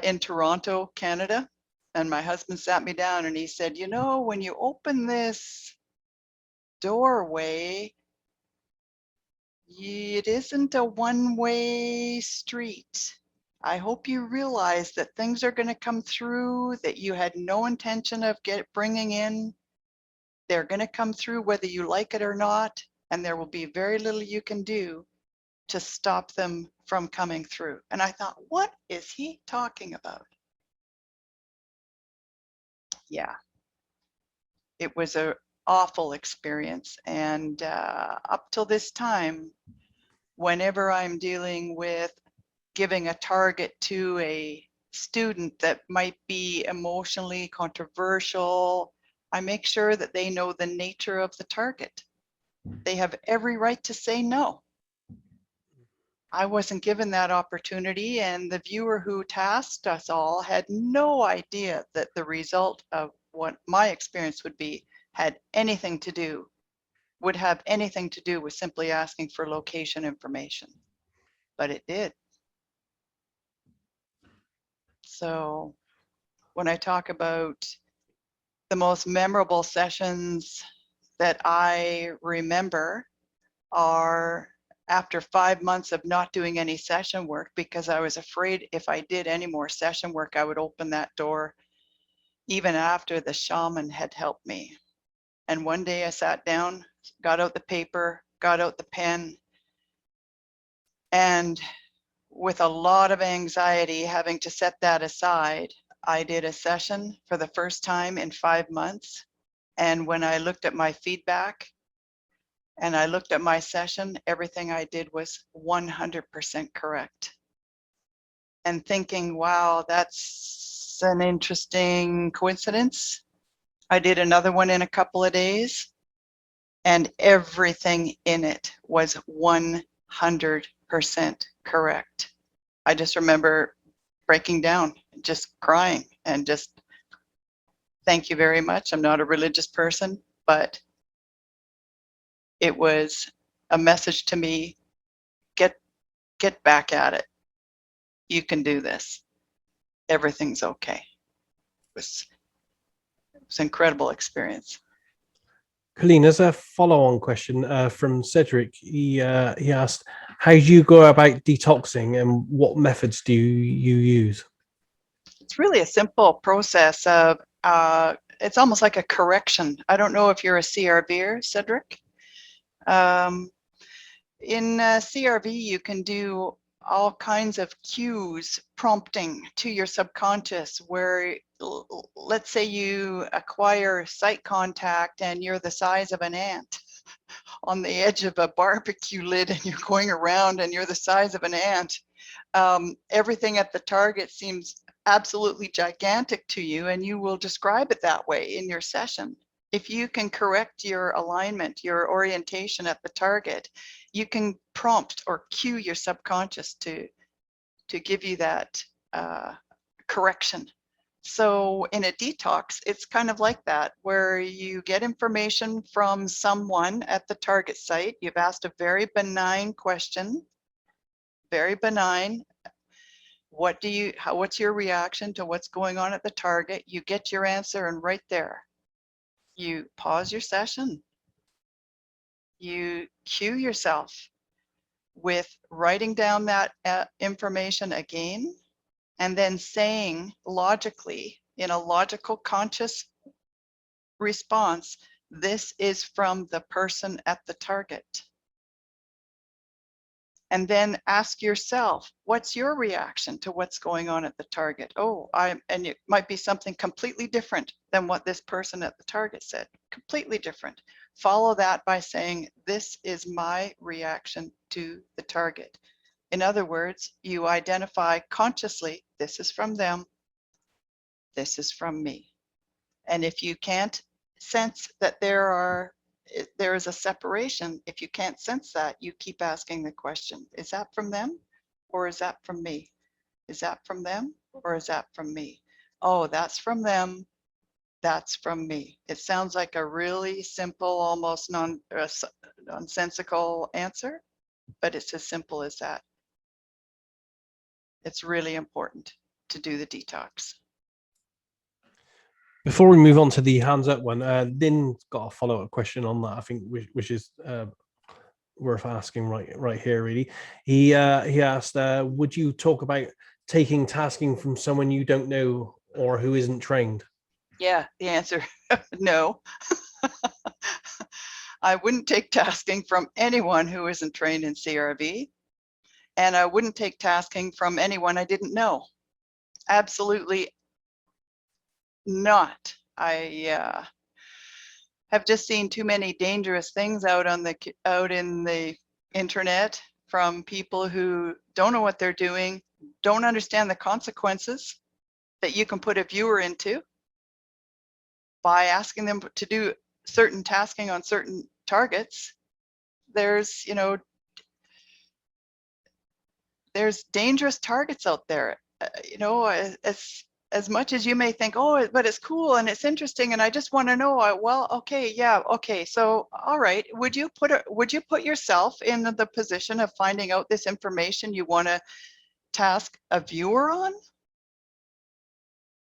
in Toronto, Canada. And my husband sat me down and he said, you know, when you open this doorway, it isn't a one-way street. I hope you realize that things are going to come through that you had no intention of bringing in. They're going to come through whether you like it or not, and there will be very little you can do to stop them from coming through. And I thought, what is he talking about? Yeah, it was an awful experience. And up till this time, whenever I'm dealing with giving a target to a student that might be emotionally controversial, I make sure that they know the nature of the target. They have every right to say no. I wasn't given that opportunity, and the viewer who tasked us all had no idea that the result of what my experience would be would have anything to do with simply asking for location information. But it did. So when I talk about the most memorable sessions that I remember are after 5 months of not doing any session work, because I was afraid if I did any more session work, I would open that door even after the shaman had helped me. And one day I sat down, got out the paper, got out the pen, and with a lot of anxiety, having to set that aside, I did a session for the first time in 5 months. And when I looked at my feedback and I looked at my session, everything I did was 100% correct. And thinking, wow, that's an interesting coincidence. I did another one in a couple of days, and everything in it was 100% correct. I just remember breaking down, just crying, and just, thank you very much. I'm not a religious person, but it was a message to me, get back at it. You can do this. Everything's okay. It was an incredible experience.
Coleen, as a follow-on question from Cedric, he asked, how do you go about detoxing and what methods do you use?
It's really a simple process of, it's almost like a correction. I don't know if you're a CRVer, Cedric. In CRV, you can do all kinds of cues, prompting to your subconscious, where let's say you acquire sight contact and you're the size of an ant on the edge of a barbecue lid and you're going around and you're the size of an ant. Everything at the target seems absolutely gigantic to you, and you will describe it that way in your session. If you can correct your alignment, your orientation at the target, you can prompt or cue your subconscious to give you that correction. So in a detox, it's kind of like that, where you get information from someone at the target site. You've asked a very benign question, very benign. What's your reaction to what's going on at the target? You get your answer, and right there, you pause your session. You cue yourself with writing down that information again, and then saying logically, in a logical, conscious response, this is from the person at the target. And then ask yourself, what's your reaction to what's going on at the target? And it might be something completely different than what this person at the target said, completely different. Follow that by saying, this is my reaction to the target. In other words, you identify consciously, this is from them, this is from me. And if you can't sense that there is a separation, if you can't sense that, you keep asking the question, is that from them or is that from me? Is that from them or is that from me? Oh, that's from them, that's from me. It sounds like a really simple, almost nonsensical answer, but it's as simple as that. It's really important to do the detox.
Before we move on to the hands up one, Lyn's got a follow-up question on that, I think, which is worth asking right here, really. He asked, would you talk about taking tasking from someone you don't know or who isn't trained?
Yeah, the answer, no. I wouldn't take tasking from anyone who isn't trained in CRV, and I wouldn't take tasking from anyone I didn't know. Absolutely not. I have just seen too many dangerous things out in the internet from people who don't know what they're doing, don't understand the consequences that you can put a viewer into by asking them to do certain tasking on certain targets. There's, you know, there's dangerous targets out there. You know, as much as you may think, oh, but it's cool and it's interesting and I just want to know, well, okay, yeah, okay, so all right, would you put yourself in the position of finding out this information you want to task a viewer on?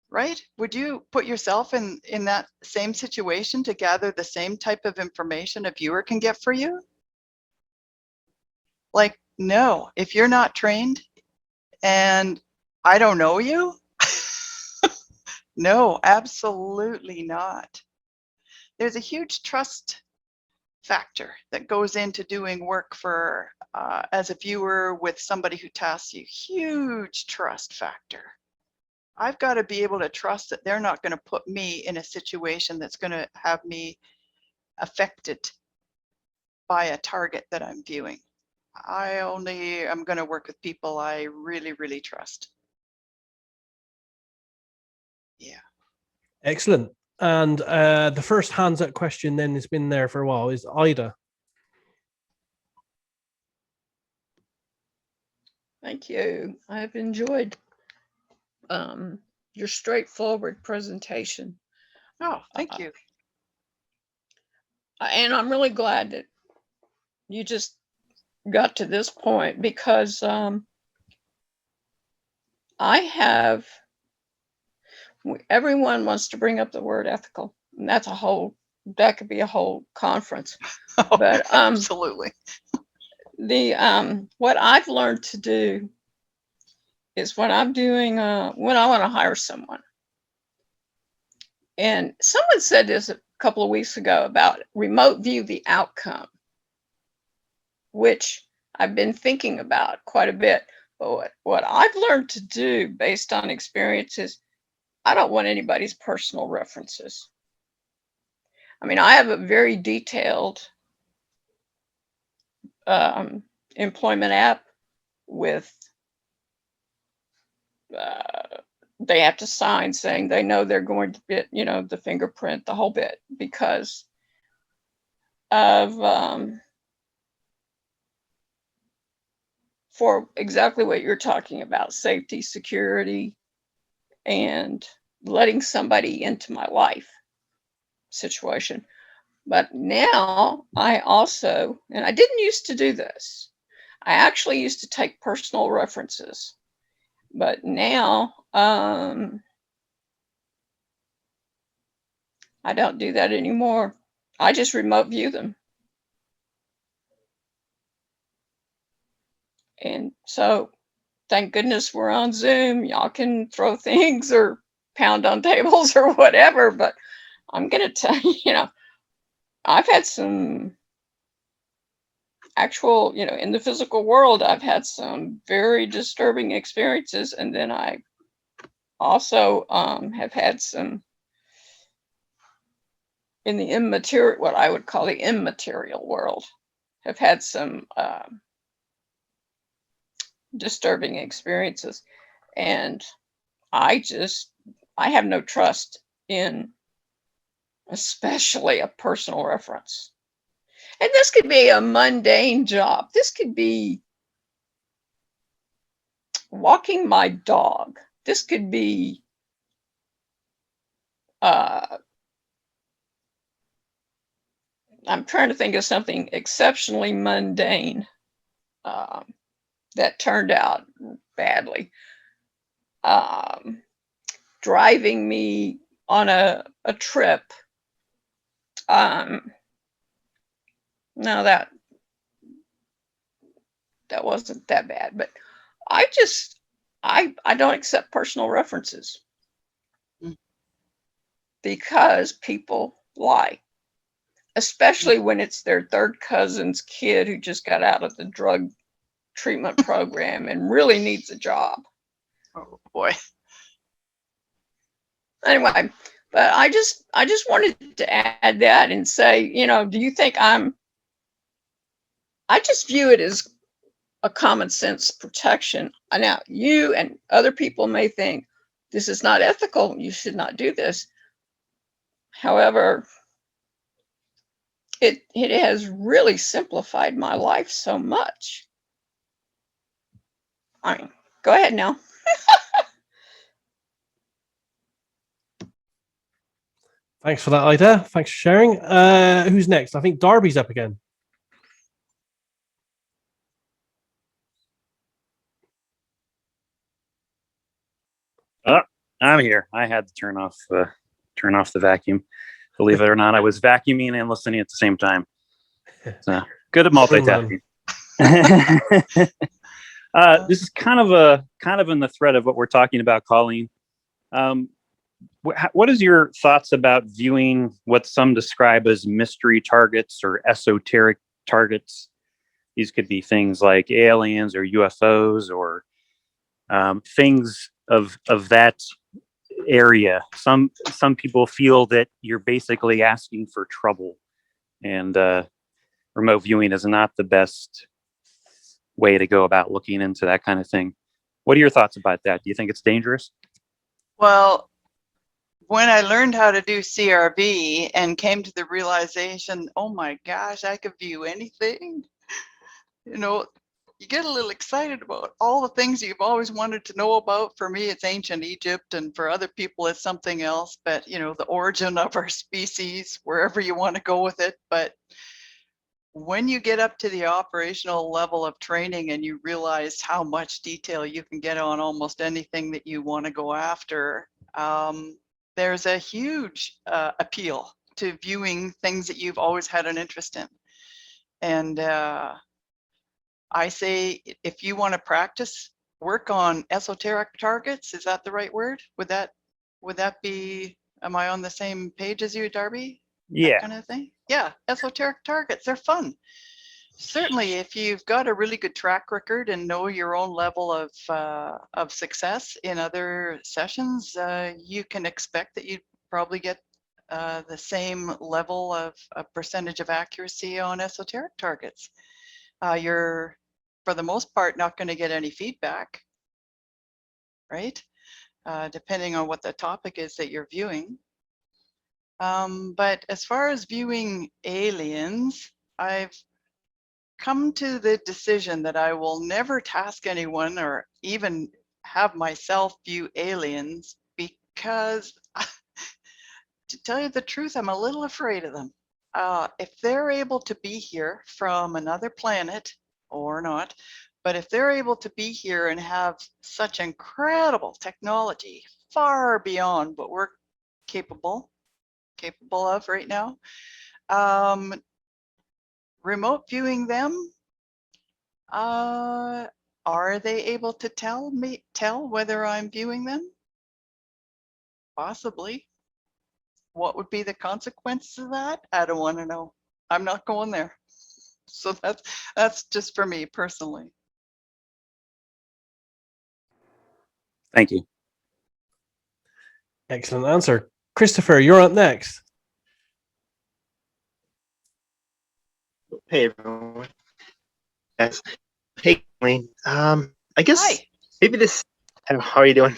Right? Would you put yourself in that same situation to gather the same type of information a viewer can get for you? Like, no, if you're not trained and I don't know you, no, absolutely not. There's a huge trust factor that goes into doing work for as a viewer with somebody who tasks you. Huge trust factor. I've got to be able to trust that they're not going to put me in a situation that's going to have me affected by a target that I'm viewing. I'm going to work with people I really, really trust. Yeah.
Excellent. And the first hands up question then has been there for a while is Ida.
Thank you. I've enjoyed your straightforward presentation.
Oh, thank you.
And I'm really glad that you just got to this point because everyone wants to bring up the word ethical, and that could be a whole conference.
Oh,
but
absolutely.
What I've learned to do is when I'm doing when I want to hire someone, and someone said this a couple of weeks ago about remote view the outcome, which I've been thinking about quite a bit. But what I've learned to do based on experiences, I don't want anybody's personal references. I mean, I have a very detailed employment app with they have to sign saying they know they're going to get, you know, the fingerprint, the whole bit, because of for exactly what you're talking about, safety, security, and letting somebody into my life situation. But now I also, and I didn't used to do this, I actually used to take personal references, but now I don't do that anymore. I just remote view them. And so thank goodness we're on Zoom. Y'all can throw things or pound on tables or whatever, but I'm going to tell you, you know, I've had some actual, you know, in the physical world, I've had some very disturbing experiences. And then I also have had some in the immaterial, what I would call the immaterial world, have had some disturbing experiences. And I have no trust in especially a personal reference. And this could be a mundane job. This could be walking my dog. This could be I'm trying to think of something exceptionally mundane that turned out badly. Driving me on a trip. No, that wasn't that bad, but I don't accept personal references because people lie, especially when it's their third cousin's kid who just got out of the drug treatment program and really needs a job.
Oh boy.
Anyway, but I just wanted to add that and say, you know, do you think I just view it as a common sense protection. Now, you and other people may think this is not ethical, you should not do this. However, it has really simplified my life so much. I mean, go ahead now.
Thanks for that, Ida. Thanks for sharing. Who's next? I think Darby's up again.
I'm here. I had to turn off the vacuum. Believe it or not, I was vacuuming and listening at the same time. So good at multitasking. This is kind of in the thread of what we're talking about, Coleen. What is your thoughts about viewing what some describe as mystery targets or esoteric targets? These could be things like aliens or UFOs or things of that area. Some people feel that you're basically asking for trouble, and remote viewing is not the best way to go about looking into that kind of thing. What are your thoughts about that? Do you think it's dangerous?
Well, when I learned how to do CRV and came to the realization, oh my gosh, I could view anything, you know, you get a little excited about all the things you've always wanted to know about. For me, it's ancient Egypt, and for other people, it's something else. But, you know, the origin of our species, wherever you want to go with it. But when you get up to the operational level of training and you realize how much detail you can get on almost anything that you want to go after, there's a huge appeal to viewing things that you've always had an interest in. And I say, if you want to practice, work on esoteric targets. Is that the right word? Would that be, am I on the same page as you, Darby?
Yeah.
That kind of thing? Yeah, esoteric targets, they're fun. Certainly, if you've got a really good track record and know your own level of success in other sessions, you can expect that you'd probably get the same level of percentage of accuracy on esoteric targets. You're, for the most part, not going to get any feedback, right? Depending on what the topic is that you're viewing. But as far as viewing aliens, I've come to the decision that I will never task anyone or even have myself view aliens, because to tell you the truth, I'm a little afraid of them. If they're able to be here from another planet or not, but if they're able to be here and have such incredible technology, far beyond what we're capable of right now, remote viewing them, are they able to tell whether I'm viewing them? Possibly. What would be the consequences of that? I don't want to know. I'm not going there. So that's just for me personally.
Thank you.
Excellent answer. Christopher, you're up next.
Hey everyone. Yes. Hey, Coleen. I guess
Hi.
maybe this. How are you doing?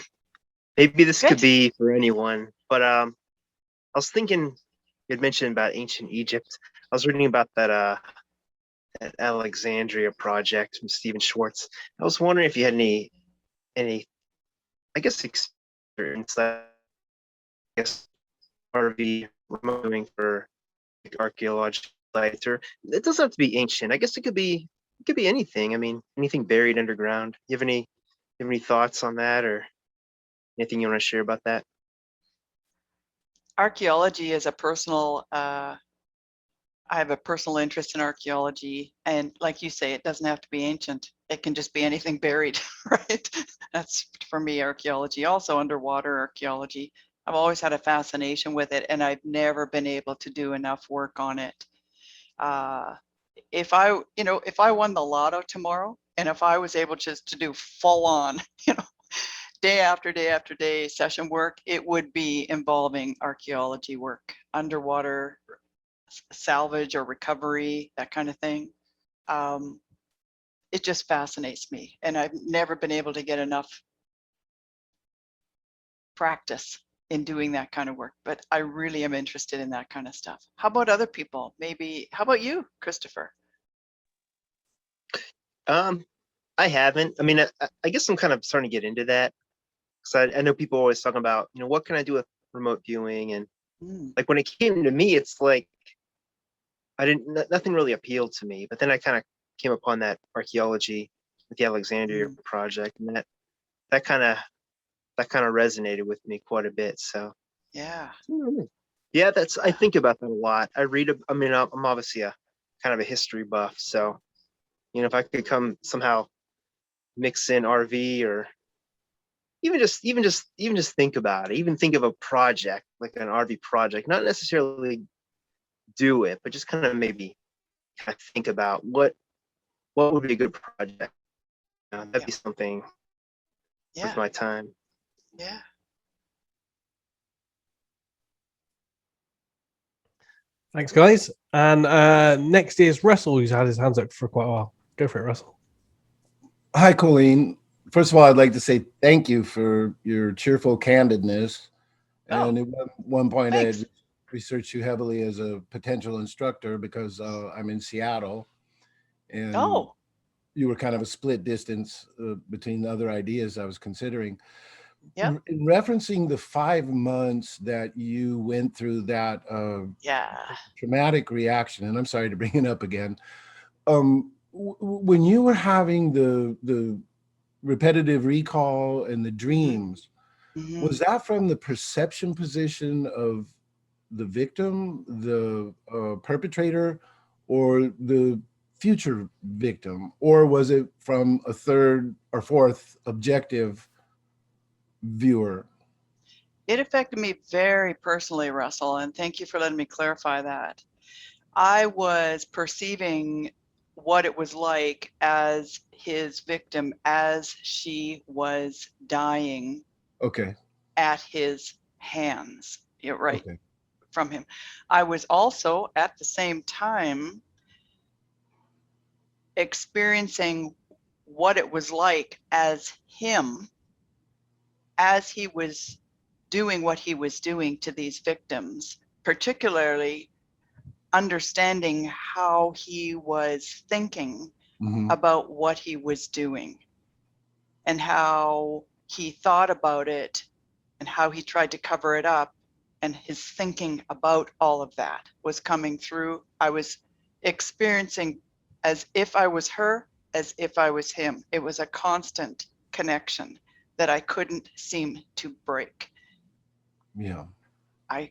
Maybe this
Good.
could be for anyone, but I was thinking you had mentioned about ancient Egypt. I was reading about that Alexandria project from Stephen Schwartz. I was wondering if you had any, I guess, experience that, I guess, RV removing for like, archaeological facilitator. It doesn't have to be ancient. I guess it could be anything. I mean, anything buried underground. You have any thoughts on that, or anything you want to share about that?
Archaeology is a personal, I have a personal interest in archaeology. And like you say, it doesn't have to be ancient. It can just be anything buried, right? That's for me, archaeology. Also underwater archaeology. I've always had a fascination with it, and I've never been able to do enough work on it. If I won the lotto tomorrow, and if I was able just to do full on, day after day after day session work, it would be involving archaeology work, underwater salvage or recovery, that kind of thing. It just fascinates me, and I've never been able to get enough practice in doing that kind of work, but I really am interested in that kind of stuff. How about other people? Maybe, how about you, Christopher?
I haven't. I mean, I guess I'm kind of starting to get into that, because I know people always talking about, what can I do with remote viewing? And like when it came to me, it's like nothing really appealed to me. But then I kind of came upon that archaeology with the Alexandria project, and that kind of resonated with me quite a bit. So
yeah,
I think about that a lot. I read. I mean, I'm obviously a kind of a history buff, so if I could somehow mix in RV, or even just think about it, even think of a project like an RV project, not necessarily do it, but just kind of maybe kind of think about what would be a good project. That'd be something worth my time.
Yeah.
Thanks, guys. And next is Russell, who's had his hands up for quite a while. Go for it, Russell.
Hi, Coleen. First of all, I'd like to say thank you for your cheerful candidness. And at one point, I had researched you heavily as a potential instructor, because I'm in Seattle, and you were kind of a split distance between the other ideas I was considering.
Yeah.
In referencing the 5 months that you went through that traumatic reaction, and I'm sorry to bring it up again, when you were having the repetitive recall and the dreams, was that from the perception position of the victim, the perpetrator, or the future victim, or was it from a third or fourth objective viewer?
It affected me very personally, Russell, and thank you for letting me clarify that. I was perceiving what it was like as his victim as she was dying at his hands, from him. I was also at the same time experiencing what it was like as him, as he was doing what he was doing to these victims, particularly understanding how he was thinking about what he was doing, and how he thought about it, and how he tried to cover it up, and his thinking about all of that was coming through. I was experiencing as if I was her, as if I was him. It was a constant connection that I couldn't seem to break.
Yeah.
I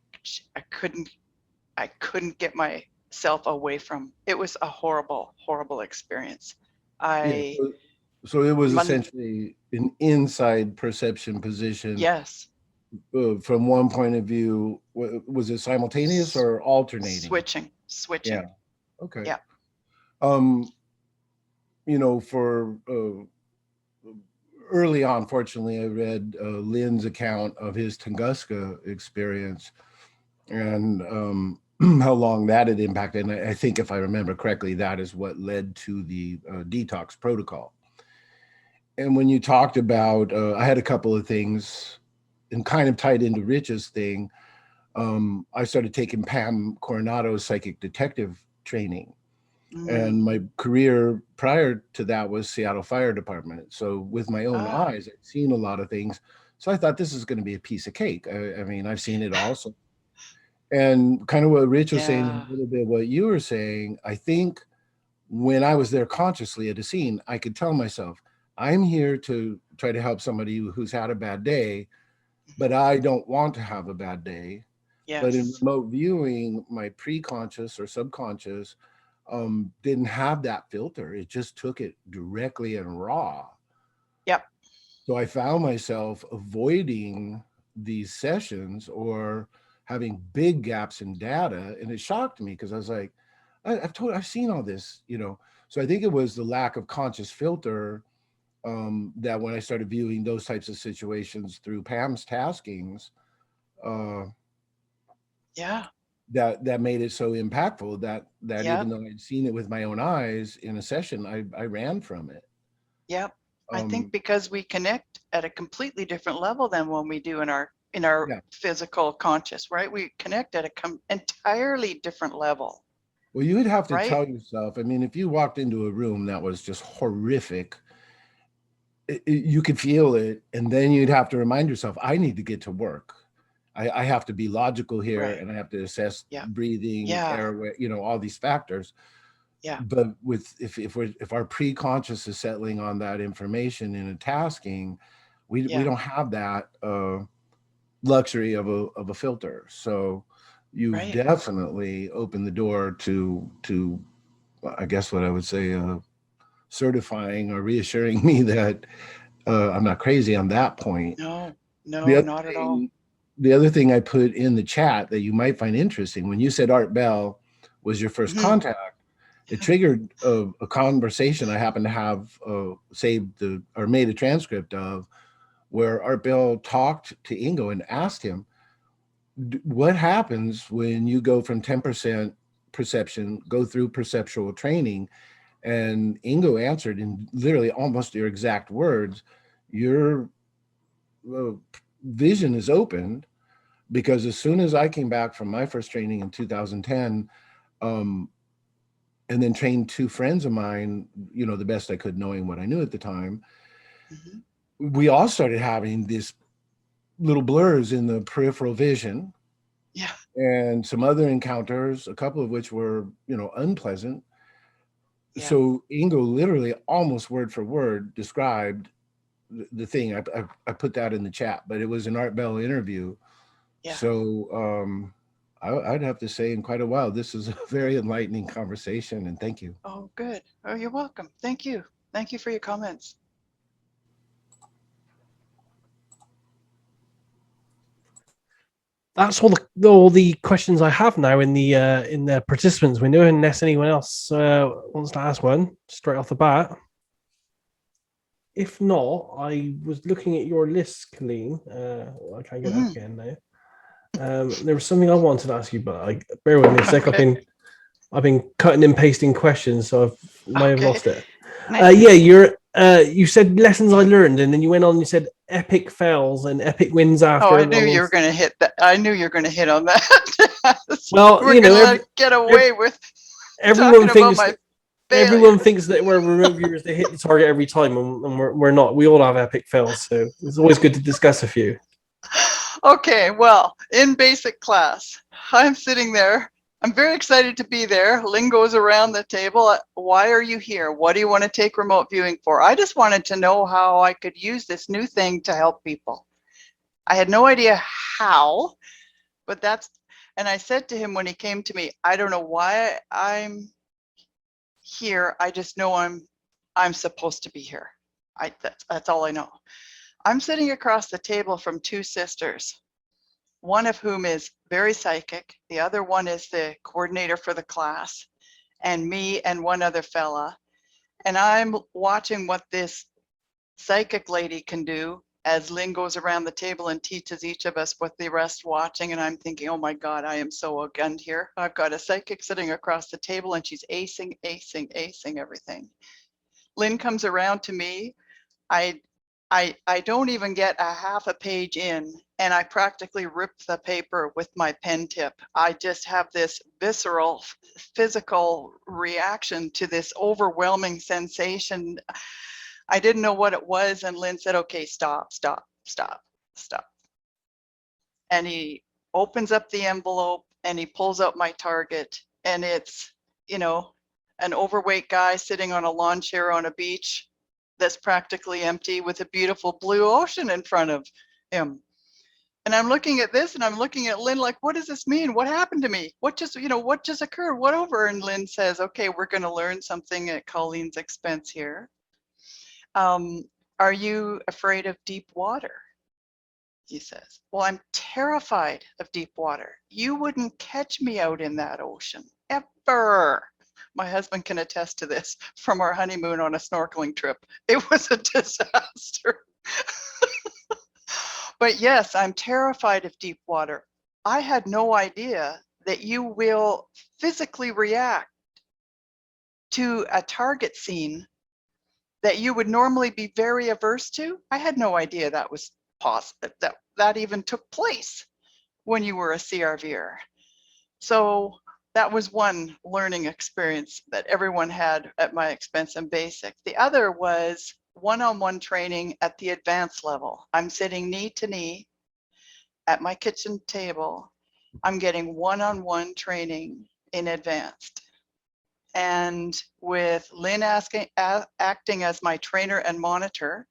couldn't get myself away from. It was a horrible, horrible experience.
So it was essentially an inside perception position.
Yes.
From one point of view, was it simultaneous or alternating?
Switching.
Yeah. Okay.
Yeah.
For early on, fortunately, I read Lyn's account of his Tunguska experience, and how long that had impacted. And I think, if I remember correctly, that is what led to the detox protocol. And when you talked about, I had a couple of things, and kind of tied into Rich's thing. I started taking Pam Coronado's psychic detective training. And my career prior to that was Seattle Fire Department. So with my own eyes, I've seen a lot of things. So I thought, this is going to be a piece of cake. I mean, I've seen it also. And kind of what Rich was saying,
Yeah.
a little bit what you were saying, I think when I was there consciously at a scene, I could tell myself, I'm here to try to help somebody who's had a bad day, but I don't want to have a bad day. But in
Yes.
remote viewing, my pre-conscious or subconscious didn't have that filter. It just took it directly and raw.
Yep.
So I found myself avoiding these sessions or having big gaps in data, and it shocked me because I was like, I've seen all this, you know. So I think it was the lack of conscious filter that when I started viewing those types of situations through Pam's taskings, uh,
Yeah.
that made it so impactful that
Yep.
even though I'd seen it with my own eyes in a session, I ran from it.
Yep. I think
Um,
because we connect at a completely different level than when we do in our
yeah.
physical conscious, right? We connect at a entirely different level,
Well, you would have to
right?
tell yourself. I mean, if you walked into a room that was just horrific, you could feel it, and then you'd have to remind yourself, I need to get to work. I have to be logical here,
Right.
and I have to assess
Yeah.
breathing,
Yeah.
airway, you know, all these factors.
Yeah.
But with if our pre-conscious is settling on that information in a tasking, we
Yeah.
don't have that luxury of a filter. So you've
Right.
definitely opened the door to I guess what I would say certifying or reassuring me that I'm not crazy on that point.
No,
The
no,
other
not at all.
thing, the other thing I put in the chat that you might find interesting, when you said Art Bell was your first
Mhm.
contact, it triggered a conversation I happened to have saved or made a transcript of, where Art Bell talked to Ingo and asked him, what happens when you go from 10% perception, go through perceptual training? And Ingo answered in literally almost your exact words, your vision is opened, because as soon as I came back from my first training in 2010, and then trained two friends of mine, you know, the best I could, knowing what I knew at the time,
Mhm.
we all started having these little blurs in the peripheral vision
Yeah.
and some other encounters, a couple of which were, you know, unpleasant.
Yeah.
So Ingo literally almost word for word described the thing. I put that in the chat, but it was an Art Bell interview.
Yeah.
So I'd have to say in quite a while, this is a very enlightening conversation, and thank you.
Oh, good. Oh, you're welcome. Thank you. Thank you for your comments.
That's all the questions I have now in the participants window, unless anyone else wants to ask one straight off the bat. If not, I was looking at your list, Coleen. I can't get up again now. There was something I wanted to ask you, but bear with me a sec.
Okay.
I've been cutting and pasting questions, so I might have
Okay.
lost it.
Nice.
Yeah, you said lessons I learned, and then you went on. You said epic fails and epic wins after.
Oh, I knew you were going to hit that. I knew you were going to hit on that.
Well,
we're
you know,
going to get away with
everyone
talking
thinks
about my
everyone
failures.
thinks that we're remote viewers that hit the target every time, and we're not. We all have epic fails, so it's always good to discuss a few.
Okay, well, in basic class, I'm sitting there. I'm very excited to be there. Lyn goes around the table. Why are you here? What do you want to take remote viewing for? I just wanted to know how I could use this new thing to help people. I had no idea how, but and I said to him when he came to me, I don't know why I'm here. I just know I'm supposed to be here. That's all I know. I'm sitting across the table from two sisters, one of whom is very psychic. The other one is the coordinator for the class, and me and one other fella. And I'm watching what this psychic lady can do as Lyn goes around the table and teaches each of us what the rest watching. And I'm thinking, oh my God, I am so outgunned here. I've got a psychic sitting across the table and she's acing everything. Lyn comes around to me. I don't even get a half a page in, and I practically rip the paper with my pen tip. I just have this visceral, physical reaction to this overwhelming sensation. I didn't know what it was, and Lyn said, okay, stop, stop, stop, stop. And he opens up the envelope and he pulls out my target, and it's, an overweight guy sitting on a lawn chair on a beach that's practically empty with a beautiful blue ocean in front of him. And I'm looking at this and I'm looking at Lyn like, what does this mean? What happened to me? What just occurred? What over? And Lyn says, okay, we're going to learn something at Colleen's expense here. Are you afraid of deep water? He says, well, I'm terrified of deep water. You wouldn't catch me out in that ocean, ever. My husband can attest to this from our honeymoon on a snorkeling trip. It was a disaster. But yes, I'm terrified of deep water. I had no idea that you will physically react to a target scene that you would normally be very averse to. I had no idea that was possible, that even took place when you were a CRVer. So that was one learning experience that everyone had at my expense in basic. The other was one-on-one training at the advanced level. I'm sitting knee to knee at my kitchen table. I'm getting one-on-one training in advanced. And with Lyn acting as my trainer and monitor,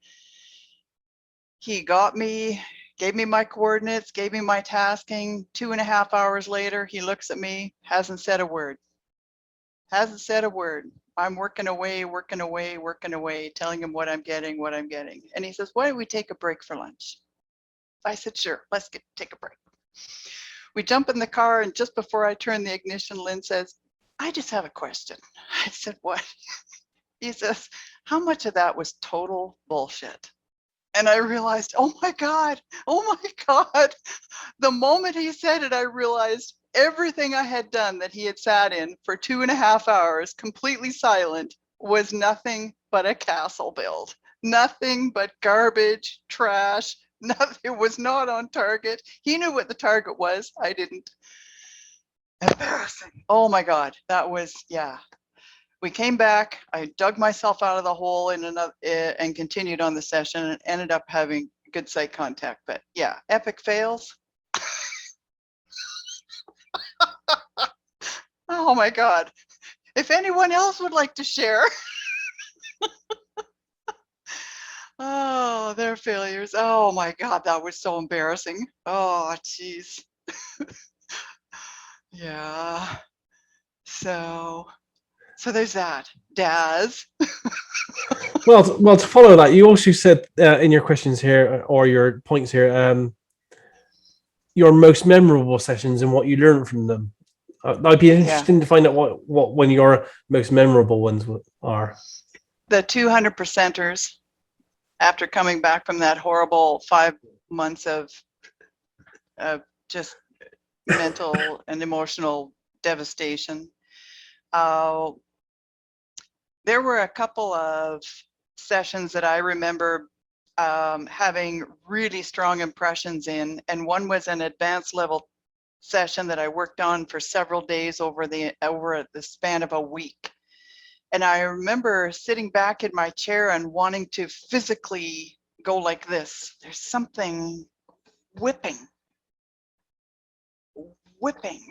he got me, gave me my coordinates, gave me my tasking. 2.5 hours later, he looks at me, hasn't said a word. Hasn't said a word. I'm working away, telling him what I'm getting. And he says, why don't we take a break for lunch? I said, sure, let's take a break. We jump in the car, and just before I turn the ignition, Lyn says, I just have a question. I said, what? He says, how much of that was total bullshit? And I realized, oh my God. The moment he said it, I realized everything I had done that he had sat in for 2.5 hours, completely silent, was nothing but a castle build. Nothing but garbage, trash. Nothing. It was not on target. He knew what the target was. I didn't. Embarrassing. Oh my God. That was, yeah. We came back. I dug myself out of the hole and continued on the session and ended up having good sight contact. But yeah, epic fails. Oh my God. If anyone else would like to share. Oh, their failures. Oh my God, that was so embarrassing. Oh, geez. Yeah. So there's that. Daz.
Well, to follow that, you also said in your questions here or your points here, your most memorable sessions and what you learned from them. I'd be interested to find out what one of your most memorable ones are.
The 200%ers, after coming back from that horrible 5 months of just mental and emotional devastation. There were a couple of sessions that I remember having really strong impressions in, and one was an advanced level session that I worked on for several days over the span of a week. And I remember sitting back in my chair and wanting to physically go like this. There's something whipping.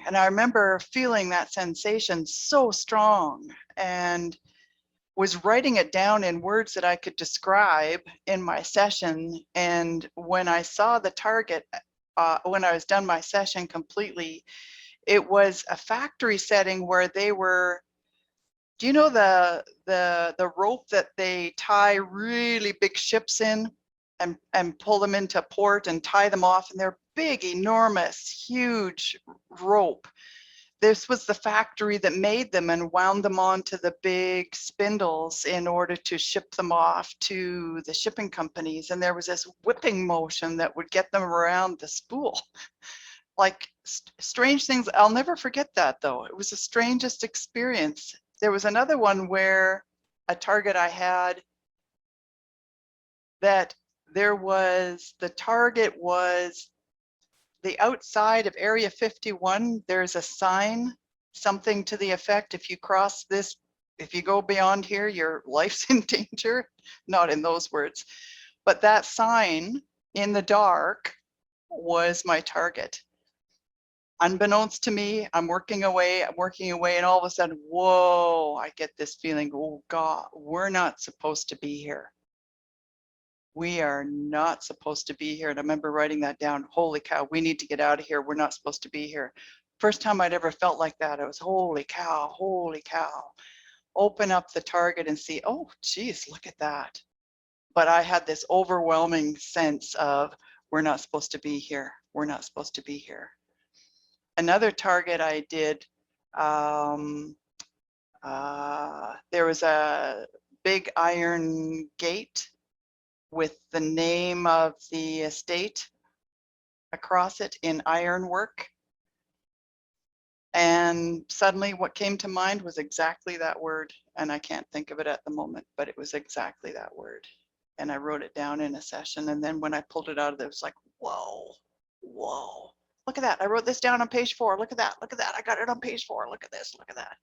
And I remember feeling that sensation so strong, and was writing it down in words that I could describe in my session. And when I saw the target, when I was done my session completely, it was a factory setting where they were, do you know the rope that they tie really big ships in and pull them into port and tie them off, and they're big, enormous, huge rope. This was the factory that made them and wound them onto the big spindles in order to ship them off to the shipping companies. And there was this whipping motion that would get them around the spool. Like strange things. I'll never forget that, though. It was the strangest experience. There was another one where a target I had that the target was the outside of Area 51. There's a sign, something to the effect, if you cross this, if you go beyond here, your life's in danger. Not in those words, but that sign in the dark was my target. unbeknownst to me, I'm working away, and all of a sudden, whoa, I get this feeling, oh God, we're not supposed to be here. We are not supposed to be here. And I remember writing that down. Holy cow, we need to get out of here. We're not supposed to be here. First time I'd ever felt like that. I was, holy cow, holy cow. Open up the target and see, oh, geez, look at that. But I had this overwhelming sense of, we're not supposed to be here. We're not supposed to be here. Another target I did, there was a big iron gate with the name of the estate across it in ironwork. And suddenly what came to mind was exactly that word. And I can't think of it at the moment, but it was exactly that word. And I wrote it down in a session. And then when I pulled it out of there, it was like, whoa, whoa, look at that. I wrote this down on page 4. Look at that. Look at that. I got it on page 4. Look at this. Look at that.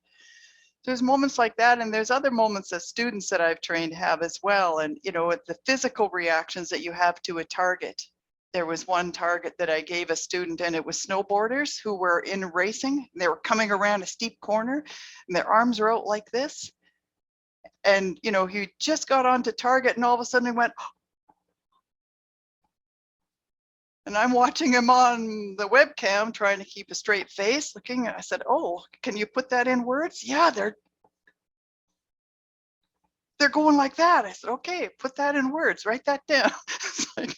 There's moments like that, and there's other moments that students that I've trained have as well. And, you know, the physical reactions that you have to a target. There was one target that I gave a student, and it was snowboarders who were in racing. They were coming around a steep corner, and their arms were out like this. And, you know, he just got onto target, and all of a sudden he went, and I'm watching him on the webcam, trying to keep a straight face, looking. I said, "Oh, can you put that in words?" "Yeah, they're going like that." I said, "Okay, put that in words. Write that down." It's like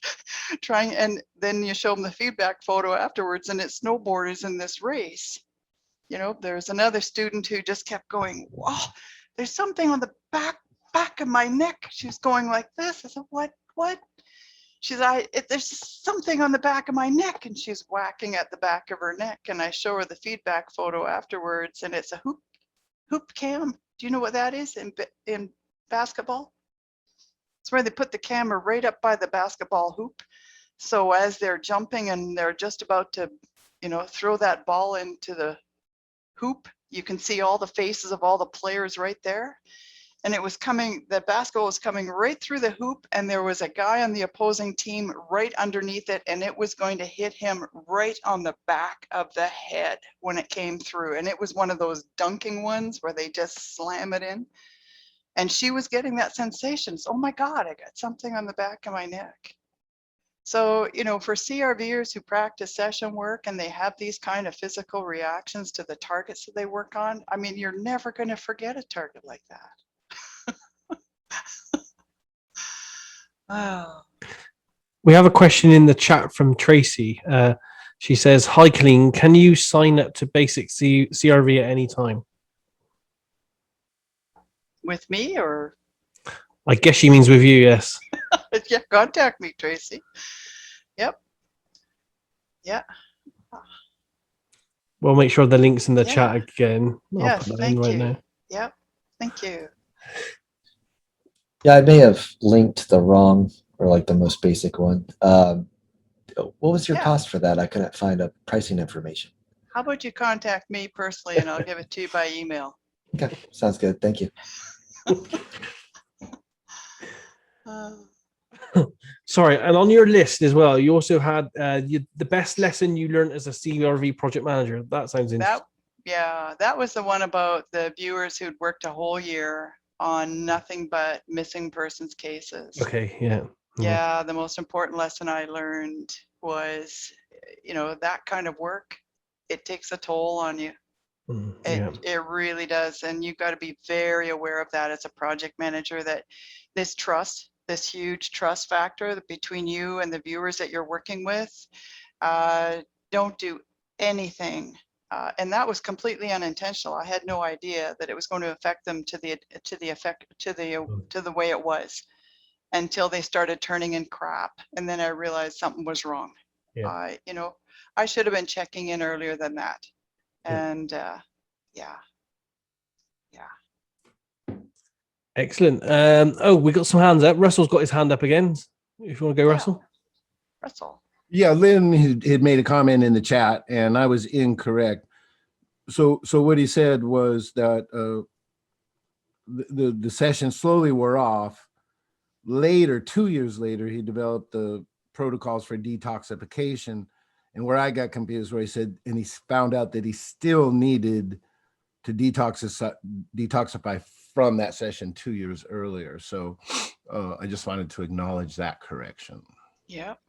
trying, and then you show them the feedback photo afterwards, and it's snowboarders in this race. You know, there's another student who just kept going, "Wow, there's something on the back of my neck." She's going like this. I said, "What? What?" She's, there's something on the back of my neck, and she's whacking at the back of her neck. And I show her the feedback photo afterwards, and it's a hoop cam. Do you know what that is in basketball? It's where they put the camera right up by the basketball hoop. So as they're jumping and they're just about to, you know, throw that ball into the hoop, you can see all the faces of all the players right there. And it was coming, the basketball was coming right through the hoop, and there was a guy on the opposing team right underneath it, and it was going to hit him right on the back of the head when it came through. And it was one of those dunking ones where they just slam it in. And she was getting that sensation. So, oh my God, I got something on the back of my neck. So, you know, for CRVers who practice session work and they have these kind of physical reactions to the targets that they work on, I mean, you're never going to forget a target like that. Oh.
We have a question in the chat from Tracy. She says, "Hi, Coleen, can you sign up to basic CRV at any time?"
With me, or?
I guess she means with you, yes.
Yeah, contact me, Tracy. Yep. Yeah.
We'll make sure the link's in the chat again.
Yes, thank you. Yep, thank you.
Yeah, I may have linked the wrong or like the most basic one. What was your cost for that? I couldn't find a pricing information.
How about you contact me personally and I'll give it to you by email.
Okay, sounds good. Thank you.
Sorry, and on your list as well, you also had the best lesson you learned as a CRV project manager. That sounds interesting.
That was the one about the viewers who'd worked a whole year on nothing but missing persons cases.
Okay, yeah.
Yeah, the most important lesson I learned was, you know, that kind of work, it takes a toll on you. It really does. And you've got to be very aware of that as a project manager, that this trust, this huge trust factor between you and the viewers that you're working with, don't do anything. And that was completely unintentional. I had no idea that it was going to affect them to the way it was, until they started turning in crap. And then I realized something was wrong. You know, I should have been checking in earlier than that. And
Excellent. We got some hands up. Russell's got his hand up again. If you want to go, Russell.
Russell.
Yeah, Lyn had made a comment in the chat, and I was incorrect. So what he said was that the session slowly wore off. Later, 2 years later, he developed the protocols for detoxification, And where I got confused, where he said, and he found out that he still needed to detoxify from that session 2 years earlier. So I just wanted to acknowledge that correction.
Yep.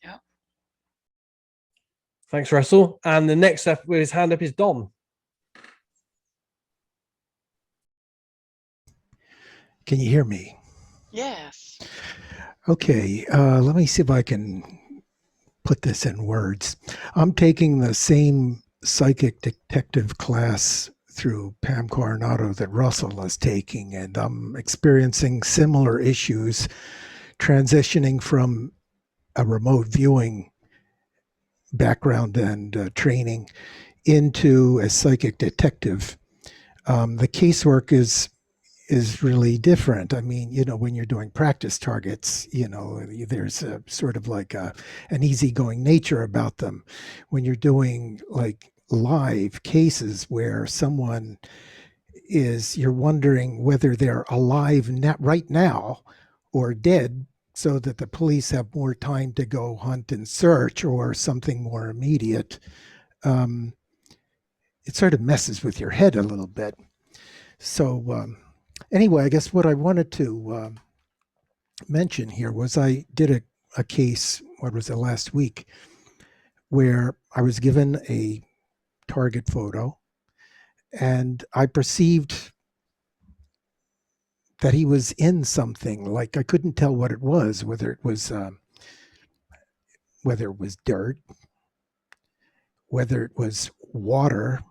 Yep.
Thanks, Russell. And the next up with his hand up is Dom.
Can you hear me?
Yes.
Okay, let me see if I can put this in words. I'm taking the same psychic detective class through Pam Coronado that Russell is taking, and I'm experiencing similar issues transitioning from a remote viewing background and training into a psychic detective. The casework is really different. I mean, you know, when you're doing practice targets, you know, there's a sort of like an easygoing nature about them. When you're doing like live cases where someone you're wondering whether they're alive right now or dead, so that the police have more time to go hunt and search, or something more immediate. It sort of messes with your head a little bit. So anyway, I guess what I wanted to mention here was I did a case, what was it, last week, where I was given a target photo and I perceived that he was in something. Like I couldn't tell what it was, whether it was dirt, whether it was water.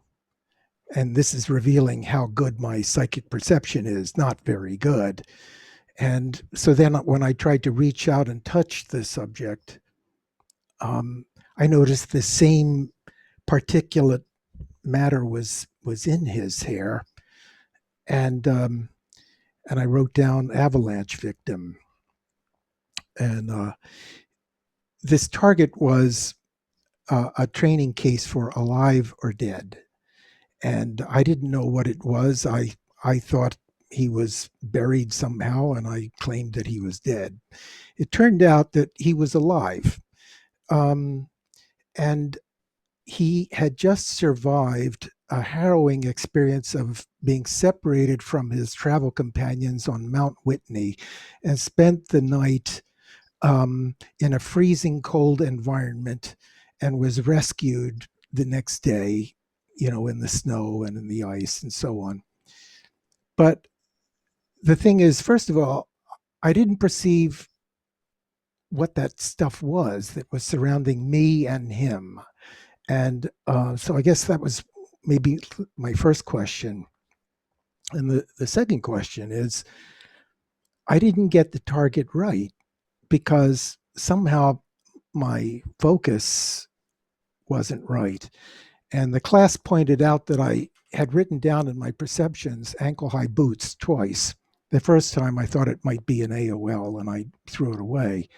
And this is revealing how good my psychic perception is, not very good. And so then when I tried to reach out and touch the subject, I noticed the same particulate matter was in his hair. And I wrote down avalanche victim. And this target was a training case for alive or dead. And I didn't know what it was. I thought he was buried somehow, and I claimed that he was dead. It turned out that he was alive. And he had just survived a harrowing experience of being separated from his travel companions on Mount Whitney and spent the night in a freezing cold environment and was rescued the next day, you know, in the snow and in the ice and so on. But the thing is, first of all, I didn't perceive what that stuff was that was surrounding me and him. And so I guess that was maybe my first question. And the second question is, I didn't get the target right because somehow my focus wasn't right. And the class pointed out that I had written down in my perceptions ankle-high boots twice. The first time I thought it might be an AOL and I threw it away.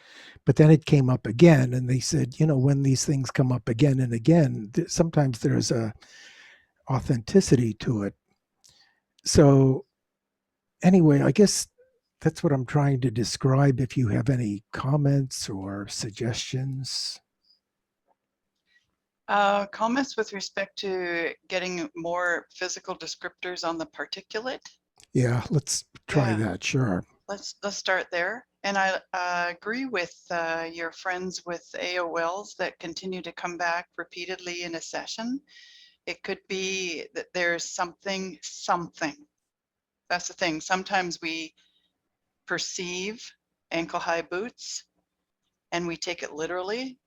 But then it came up again and they said, you know, when these things come up again and again, sometimes there's a authenticity to it. So anyway, I guess that's what I'm trying to describe. If you have any comments or suggestions.
Comments with respect to getting more physical descriptors on the particulate?
Yeah, let's try that. Sure.
Let's start there. And I agree with your friends with AOLs that continue to come back repeatedly in a session. It could be that there's something. That's the thing. Sometimes we perceive ankle-high boots and we take it literally.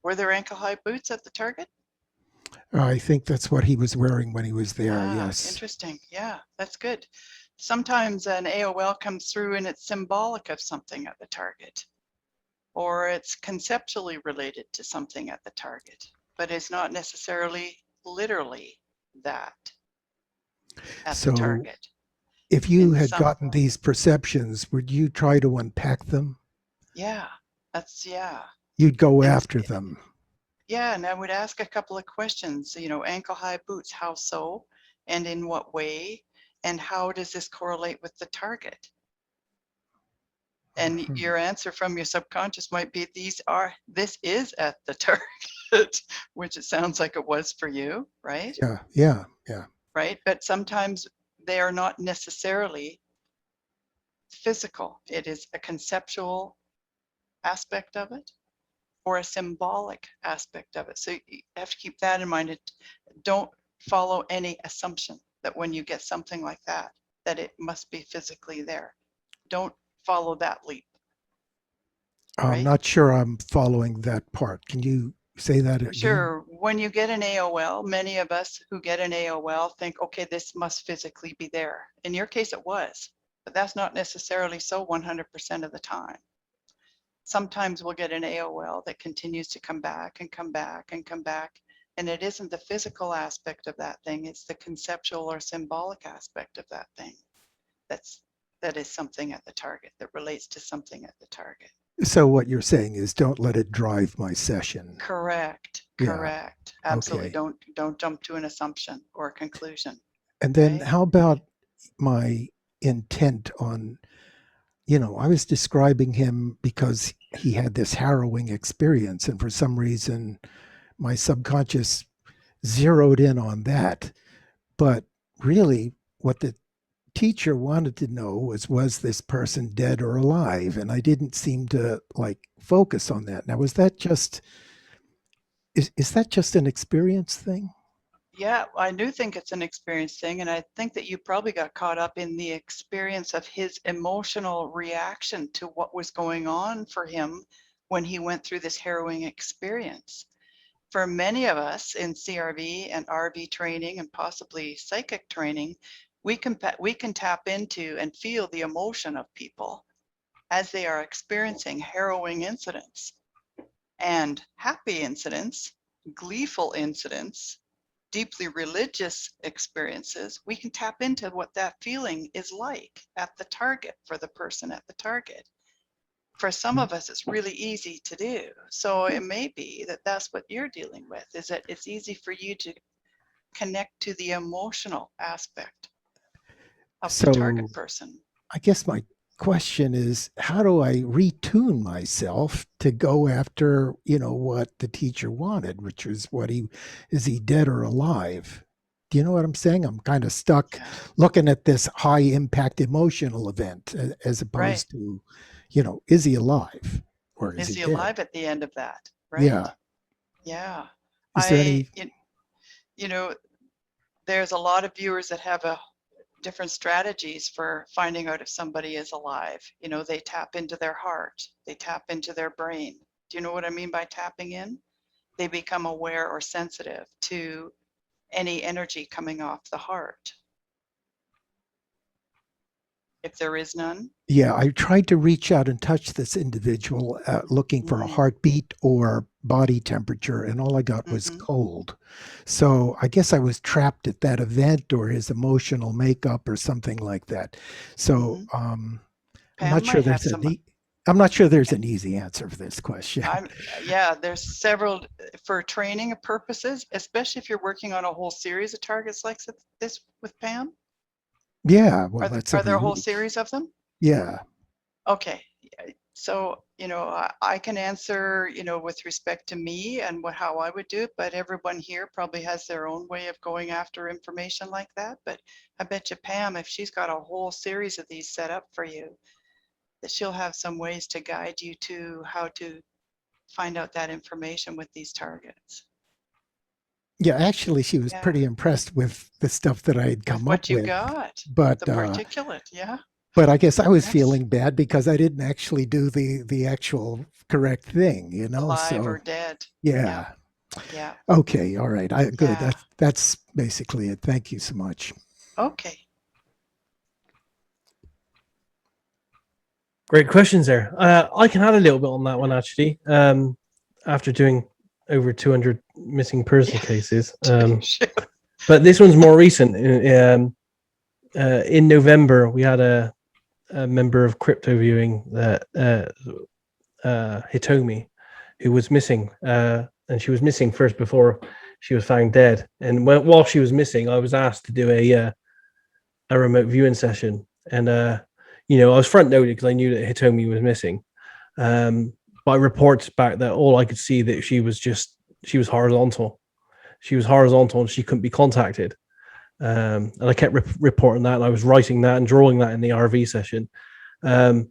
Were there ankle-high boots at the target?
I think that's what he was wearing when he was there. Yes.
Interesting. Yeah, that's good. Sometimes an AOL comes through and it's symbolic of something at the target, or it's conceptually related to something at the target, but it's not necessarily literally that at the target.
If you had gotten these perceptions, would you try to unpack them?
Yeah,
You'd go after them.
Yeah, and I would ask a couple of questions, you know, ankle-high boots, how so, and in what way, and how does this correlate with the target? And your answer from your subconscious might be, this is at the target, which it sounds like it was for you, right?
Yeah.
Right. But sometimes they are not necessarily physical. It is a conceptual aspect of it or a symbolic aspect of it. So you have to keep that in mind. Don't follow any assumption that when you get something like that, that it must be physically there. Don't follow that leap.
I'm
Right?
not sure I'm following that part. Can you say that again?
Sure. When you get an AOL, many of us who get an AOL think, okay, this must physically be there. In your case, it was, but that's not necessarily so 100% of the time. Sometimes we'll get an AOL that continues to come back and come back and come back. And it isn't the physical aspect of that thing. It's the conceptual or symbolic aspect of that thing. That is something at the target, that relates to something at the target.
So what you're saying is don't let it drive my session.
Correct.
Yeah.
Correct. Absolutely.
Okay.
Don't jump to an assumption or a conclusion.
And then
Right?
how about my intent on, I was describing him because he had this harrowing experience, and for some reason my subconscious zeroed in on that. But really what the teacher wanted to know was this person dead or alive? And I didn't seem to focus on that. Now, is that just an experience thing?
Yeah, I do think it's an experience thing. And I think that you probably got caught up in the experience of his emotional reaction to what was going on for him when he went through this harrowing experience. For many of us in CRV and RV training and possibly psychic training, we can tap into and feel the emotion of people as they are experiencing harrowing incidents and happy incidents, gleeful incidents, deeply religious experiences. We can tap into what that feeling is like at the target for the person at the target. For some of us, it's really easy to do. So it may be that that's what you're dealing with, is that it's easy for you to connect to the emotional aspect of the target person.
I guess my question is, how do I retune myself to go after, what the teacher wanted, which was is he dead or alive? Do you know what I'm saying? I'm kind of stuck looking at this high impact emotional event as opposed to, is he alive or is he
he
dead?
alive at the end of that? Right.
Yeah.
Yeah.
Is there any,
there's a lot of viewers that have different strategies for finding out if somebody is alive. They tap into their heart, they tap into their brain. Do you know what I mean by tapping in? They become aware or sensitive to any energy coming off the heart, if there is none.
Yeah, I tried to reach out and touch this individual looking for a heartbeat or body temperature, and all I got was cold. So I guess I was trapped at that event or his emotional makeup or something like that. So I'm not sure there's an easy answer for this question.
There's several for training purposes, especially if you're working on a whole series of targets like this with Pam.
Yeah, well,
are there a whole series of them?
Yeah.
Okay. So, I can answer, with respect to me and how I would do it, but everyone here probably has their own way of going after information like that. But I bet you Pam, if she's got a whole series of these set up for you, that she'll have some ways to guide you to how to find out that information with these targets.
Yeah, actually, she was pretty impressed with the stuff that I had come up with.
What you got,
but
the particulate,
But I guess I was feeling bad because I didn't actually do the actual correct thing,
alive or dead.
Yeah.
Yeah.
Okay. All right. Good. Yeah. That's basically it. Thank you so much.
Okay.
Great questions there. I can add a little bit on that one actually. After doing over 200 missing person cases, but this one's more recent. In November, we had a member of Crypto Viewing, Hitomi, who was missing, and she was missing first before she was found dead. And while she was missing, I was asked to do a remote viewing session, and you know, I was front loaded because I knew that Hitomi was missing. But I reported back that all I could see that she was horizontal. She was horizontal and she couldn't be contacted. And I kept reporting that, and I was writing that and drawing that in the RV session. And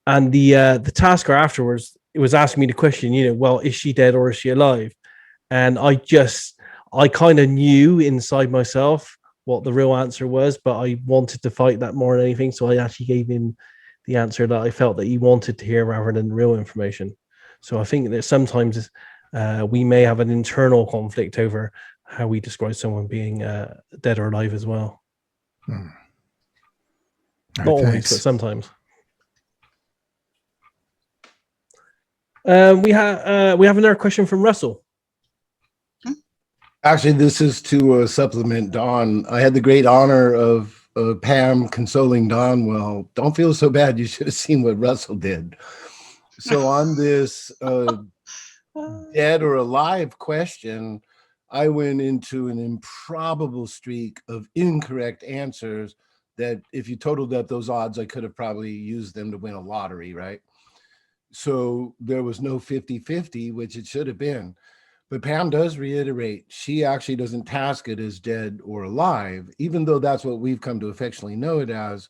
the tasker afterwards, it was asking me the question, you know, well, is she dead or is she alive? And I kind of knew inside myself what the real answer was, but I wanted to fight that more than anything. So I actually gave him the answer that I felt that he wanted to hear rather than real information. So I think that sometimes we may have an internal conflict over how we describe someone being dead or alive as well.
All
Not
right,
always,
thanks.
but sometimes. We have another question from Russell.
Actually, this is to supplement Dawn. I had the great honor of Pam consoling Dawn. Well, don't feel so bad. You should have seen what Russell did. So on this dead or alive question, I went into an improbable streak of incorrect answers that if you totaled up those odds, I could have probably used them to win a lottery, right? So there was no 50-50, which it should have been. But Pam does reiterate, she actually doesn't task it as dead or alive, even though that's what we've come to affectionately know it as.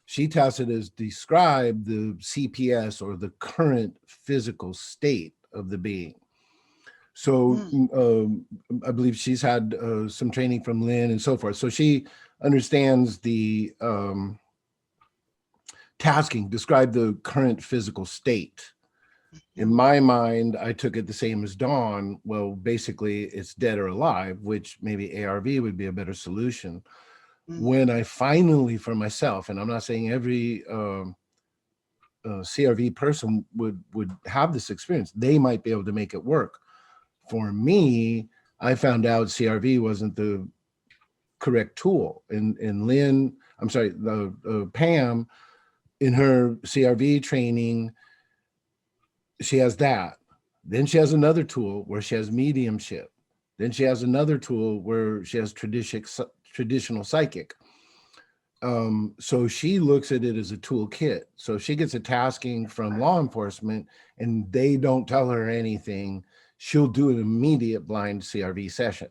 She tasks it as describe the CPS, or the current physical state of the being. So I believe she's had some training from Lyn and so forth. So she understands the tasking, describe the current physical state. In my mind, I took it the same as Dawn. Well, basically, it's dead or alive, which maybe ARV would be a better solution. When I finally, for myself, and I'm not saying every CRV person would have this experience, they might be able to make it work. For me, I found out CRV wasn't the correct tool. And Lyn, I'm sorry, Pam, in her CRV training, she has that. Then she has another tool where she has mediumship. Then she has another tool where she has traditional psychic. So she looks at it as a toolkit. So if she gets a tasking from law enforcement and they don't tell her anything, she'll do an immediate blind CRV session.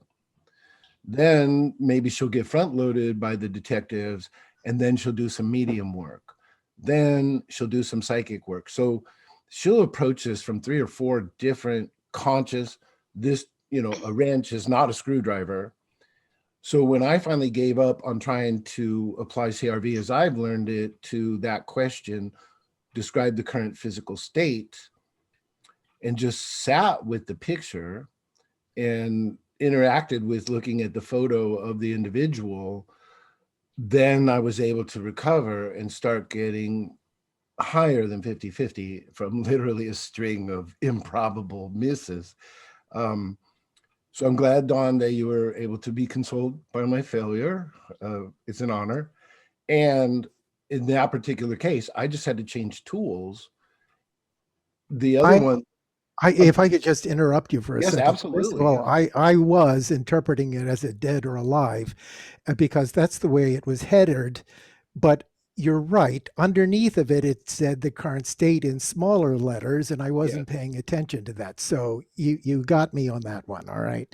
Then maybe she'll get front loaded by the detectives, and then she'll do some medium work. Then she'll do some psychic work. So she'll approach this from 3 or 4 different conscious. This, you know, a wrench is not a screwdriver. So when I finally gave up on trying to apply CRV as I've learned it to that question, describe the current physical state, and just sat with the picture and interacted with looking at the photo of the individual, then I was able to recover and start getting higher than 50-50 from literally a string of improbable misses. So I'm glad, Dawn, that you were able to be consoled by my failure. It's an honor. And in that particular case, I just had to change tools. The other one,
if I could just interrupt you for a
yes,
second.
absolutely.
First of all, I was interpreting it as a dead or alive because that's the way it was headed. But you're right. Underneath of it, it said the current state in smaller letters, and I wasn't paying attention to that. So you got me on that one. All right.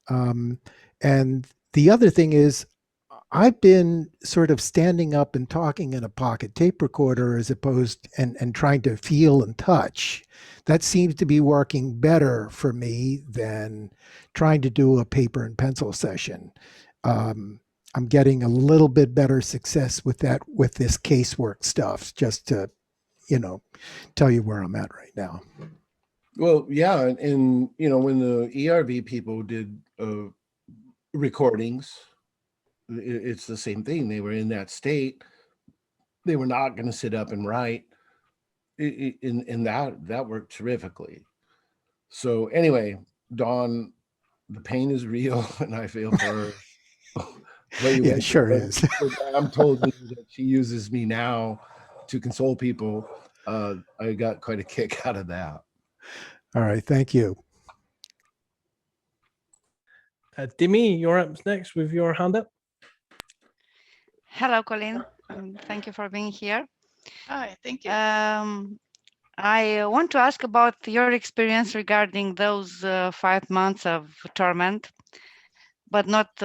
And the other thing is, I've been sort of standing up and talking in a pocket tape recorder as opposed and trying to feel and touch. That seems to be working better for me than trying to do a paper and pencil session. I'm getting a little bit better success with that, with this casework stuff, just to, you know, tell you where I'm at right now.
Well, yeah. And you know, when the ERV people did recordings, it's the same thing. They were in that state. They were not going to sit up and write. And that worked terrifically. So anyway, Dawn, the pain is real, and I feel for her.
Yeah, it sure is.
I'm told me that she uses me now to console people. I got quite a kick out of that.
All right, thank you.
Dimi, you're up next with your hand up.
Hello, Colleen. Thank you for being here.
Hi, thank you.
I want to ask about your experience regarding those 5 months of torment, but not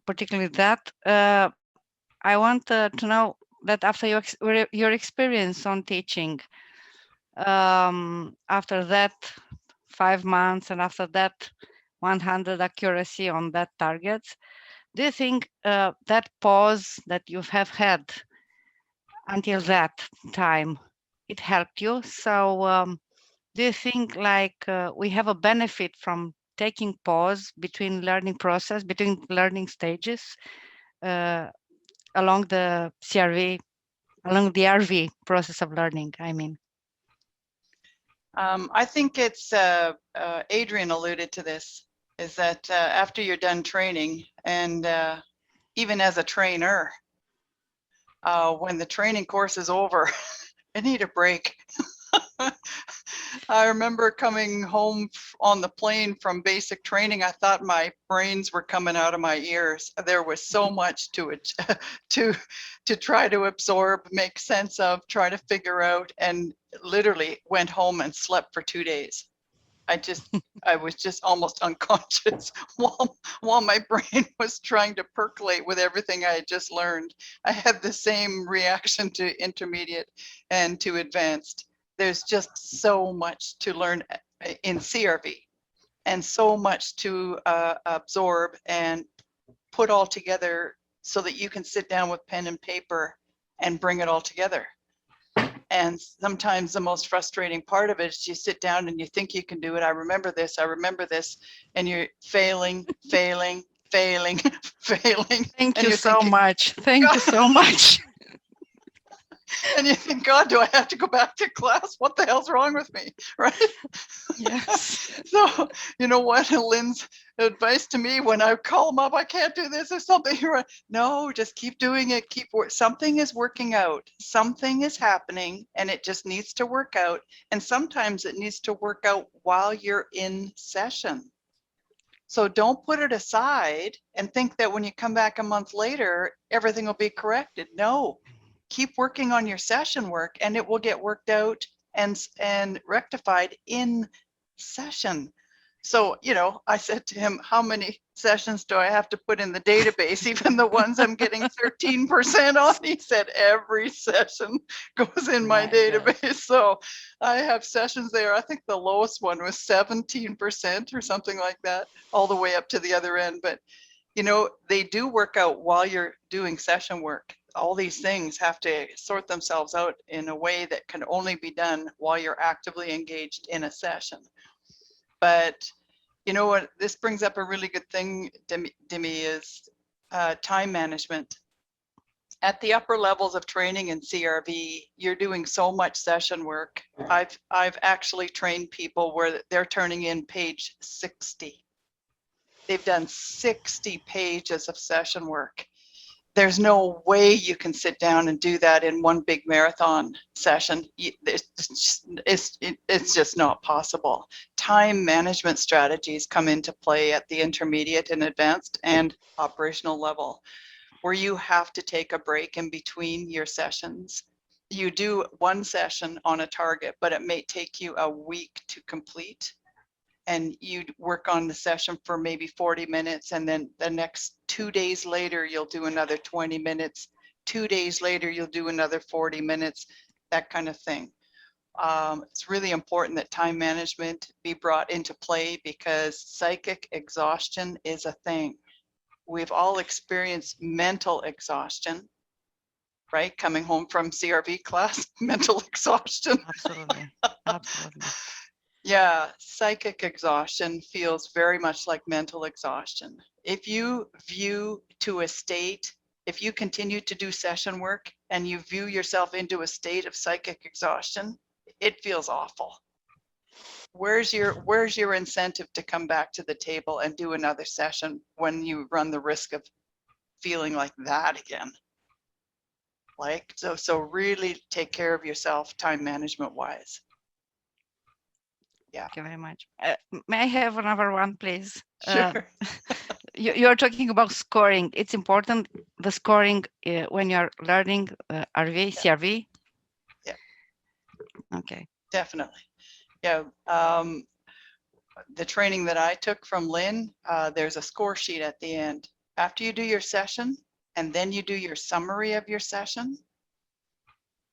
particularly that. I want to know that after your experience on teaching, after that 5 months and after that 100 accuracy on that target, do you think that pause that you have had until that time, it helped you? So do you think like we have a benefit from taking pause between learning process, between learning stages along the CRV, along the RV process of learning, I mean?
I think it's Adrian alluded to this, is that after you're done training, and even as a trainer, when the training course is over, I need a break. I remember coming home on the plane from basic training. I thought my brains were coming out of my ears. There was so much to it to try to absorb, make sense of, try to figure out, and literally went home and slept for 2 days. I was just almost unconscious while my brain was trying to percolate with everything I had just learned. I had the same reaction to intermediate and to advanced. There's just so much to learn in CRV and so much to absorb and put all together so that you can sit down with pen and paper and bring it all together. And sometimes the most frustrating part of it is you sit down and you think you can do it. I remember this, and you're failing.
Thank
And
you so
thinking,
much. Thank you so much.
and you think, God, do I have to go back to class? What the hell's wrong with me? Right?
Yes.
So, you know what? Lyn's advice to me when I call him up, I can't do this or something. No, just keep doing it. Something is working out. Something is happening and it just needs to work out. And sometimes it needs to work out while you're in session. So don't put it aside and think that when you come back a month later, everything will be corrected. No, keep working on your session work and it will get worked out and rectified in session. So, you know, I said to him, how many sessions do I have to put in the database? Even the ones I'm getting 13% on? He said, every session goes in my database. So I have sessions there. I think the lowest one was 17% or something like that, all the way up to the other end. But, you know, they do work out while you're doing session work. All these things have to sort themselves out in a way that can only be done while you're actively engaged in a session. But you know what, this brings up a really good thing, Demi, is time management. At the upper levels of training in CRV, you're doing so much session work. I've actually trained people where they're turning in page 60. They've done 60 pages of session work. There's no way you can sit down and do that in one big marathon session. It's just not possible. Time management strategies come into play at the intermediate and advanced and operational level, where you have to take a break in between your sessions. You do one session on a target, but it may take you a week to complete. And you work on the session for maybe 40 minutes, and then the next 2 days later, you'll do another 20 minutes. 2 days later, you'll do another 40 minutes, that kind of thing. It's really important that time management be brought into play because psychic exhaustion is a thing. We've all experienced mental exhaustion, right? Coming home from CRV class, mental exhaustion.
Absolutely. Absolutely.
Yeah, psychic exhaustion feels very much like mental exhaustion. If you view to a state, if you continue to do session work and you view yourself into a state of psychic exhaustion, it feels awful. Where's your incentive to come back to the table and do another session when you run the risk of feeling like that again? Like, so really take care of yourself time management wise. Yeah.
Thank you very much. May I have another one, please?
Sure.
you're talking about scoring. It's important, the scoring when you're learning RV, CRV.
Yeah.
Okay.
Definitely. Yeah. The training that I took from Lyn, there's a score sheet at the end. After you do your session, and then you do your summary of your session,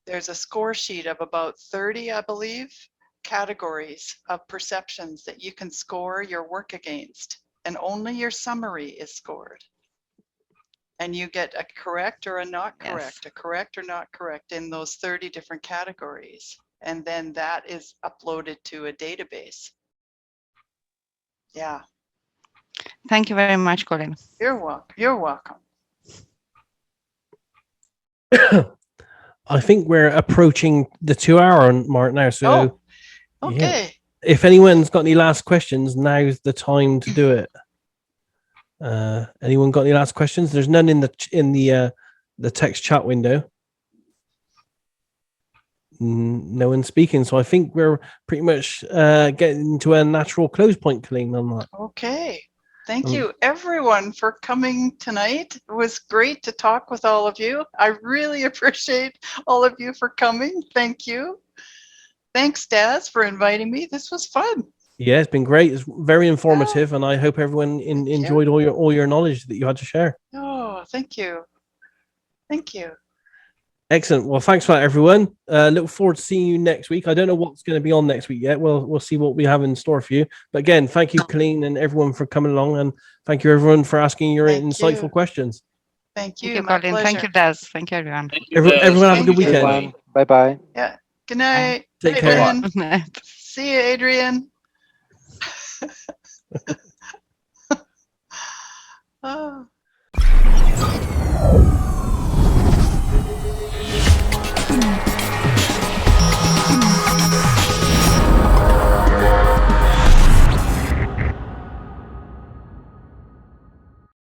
there's a score sheet of about 30, I believe, categories of perceptions that you can score your work against, and only your summary is scored. And you get a correct or a not correct, a correct or not correct in those 30 different categories. And then that is uploaded to a database. Yeah.
Thank you very much, Colleen.
You're welcome. You're welcome.
I think we're approaching the 2-hour mark now. So,
okay.
Yeah. If anyone's got any last questions, now's the time to do it. Anyone got any last questions? There's none in the text chat window. No one's speaking, so I think we're pretty much getting to a natural close point, Coleen, on that.
Okay. Thank you, everyone, for coming tonight. It was great to talk with all of you. I really appreciate all of you for coming. Thank you. Thanks, Daz, for inviting me. This was fun.
Yeah, it's been great. It's very informative, and I hope everyone enjoyed all your knowledge that you had to share.
Oh, thank you. Thank you.
Excellent. Well, thanks for that, everyone. Look forward to seeing you next week. I don't know what's going to be on next week yet. We'll see what we have in store for you. But again, thank you, Coleen, and everyone for coming along, and thank you, everyone, for asking your insightful questions.
Thank you.
Thank you,
My
Colleen.
pleasure.
Thank you, Daz. Thank you, everyone.
Everyone have a good weekend.
Bye bye.
Yeah. Good night.
Take care.
Good night. See you, Adrian. Oh.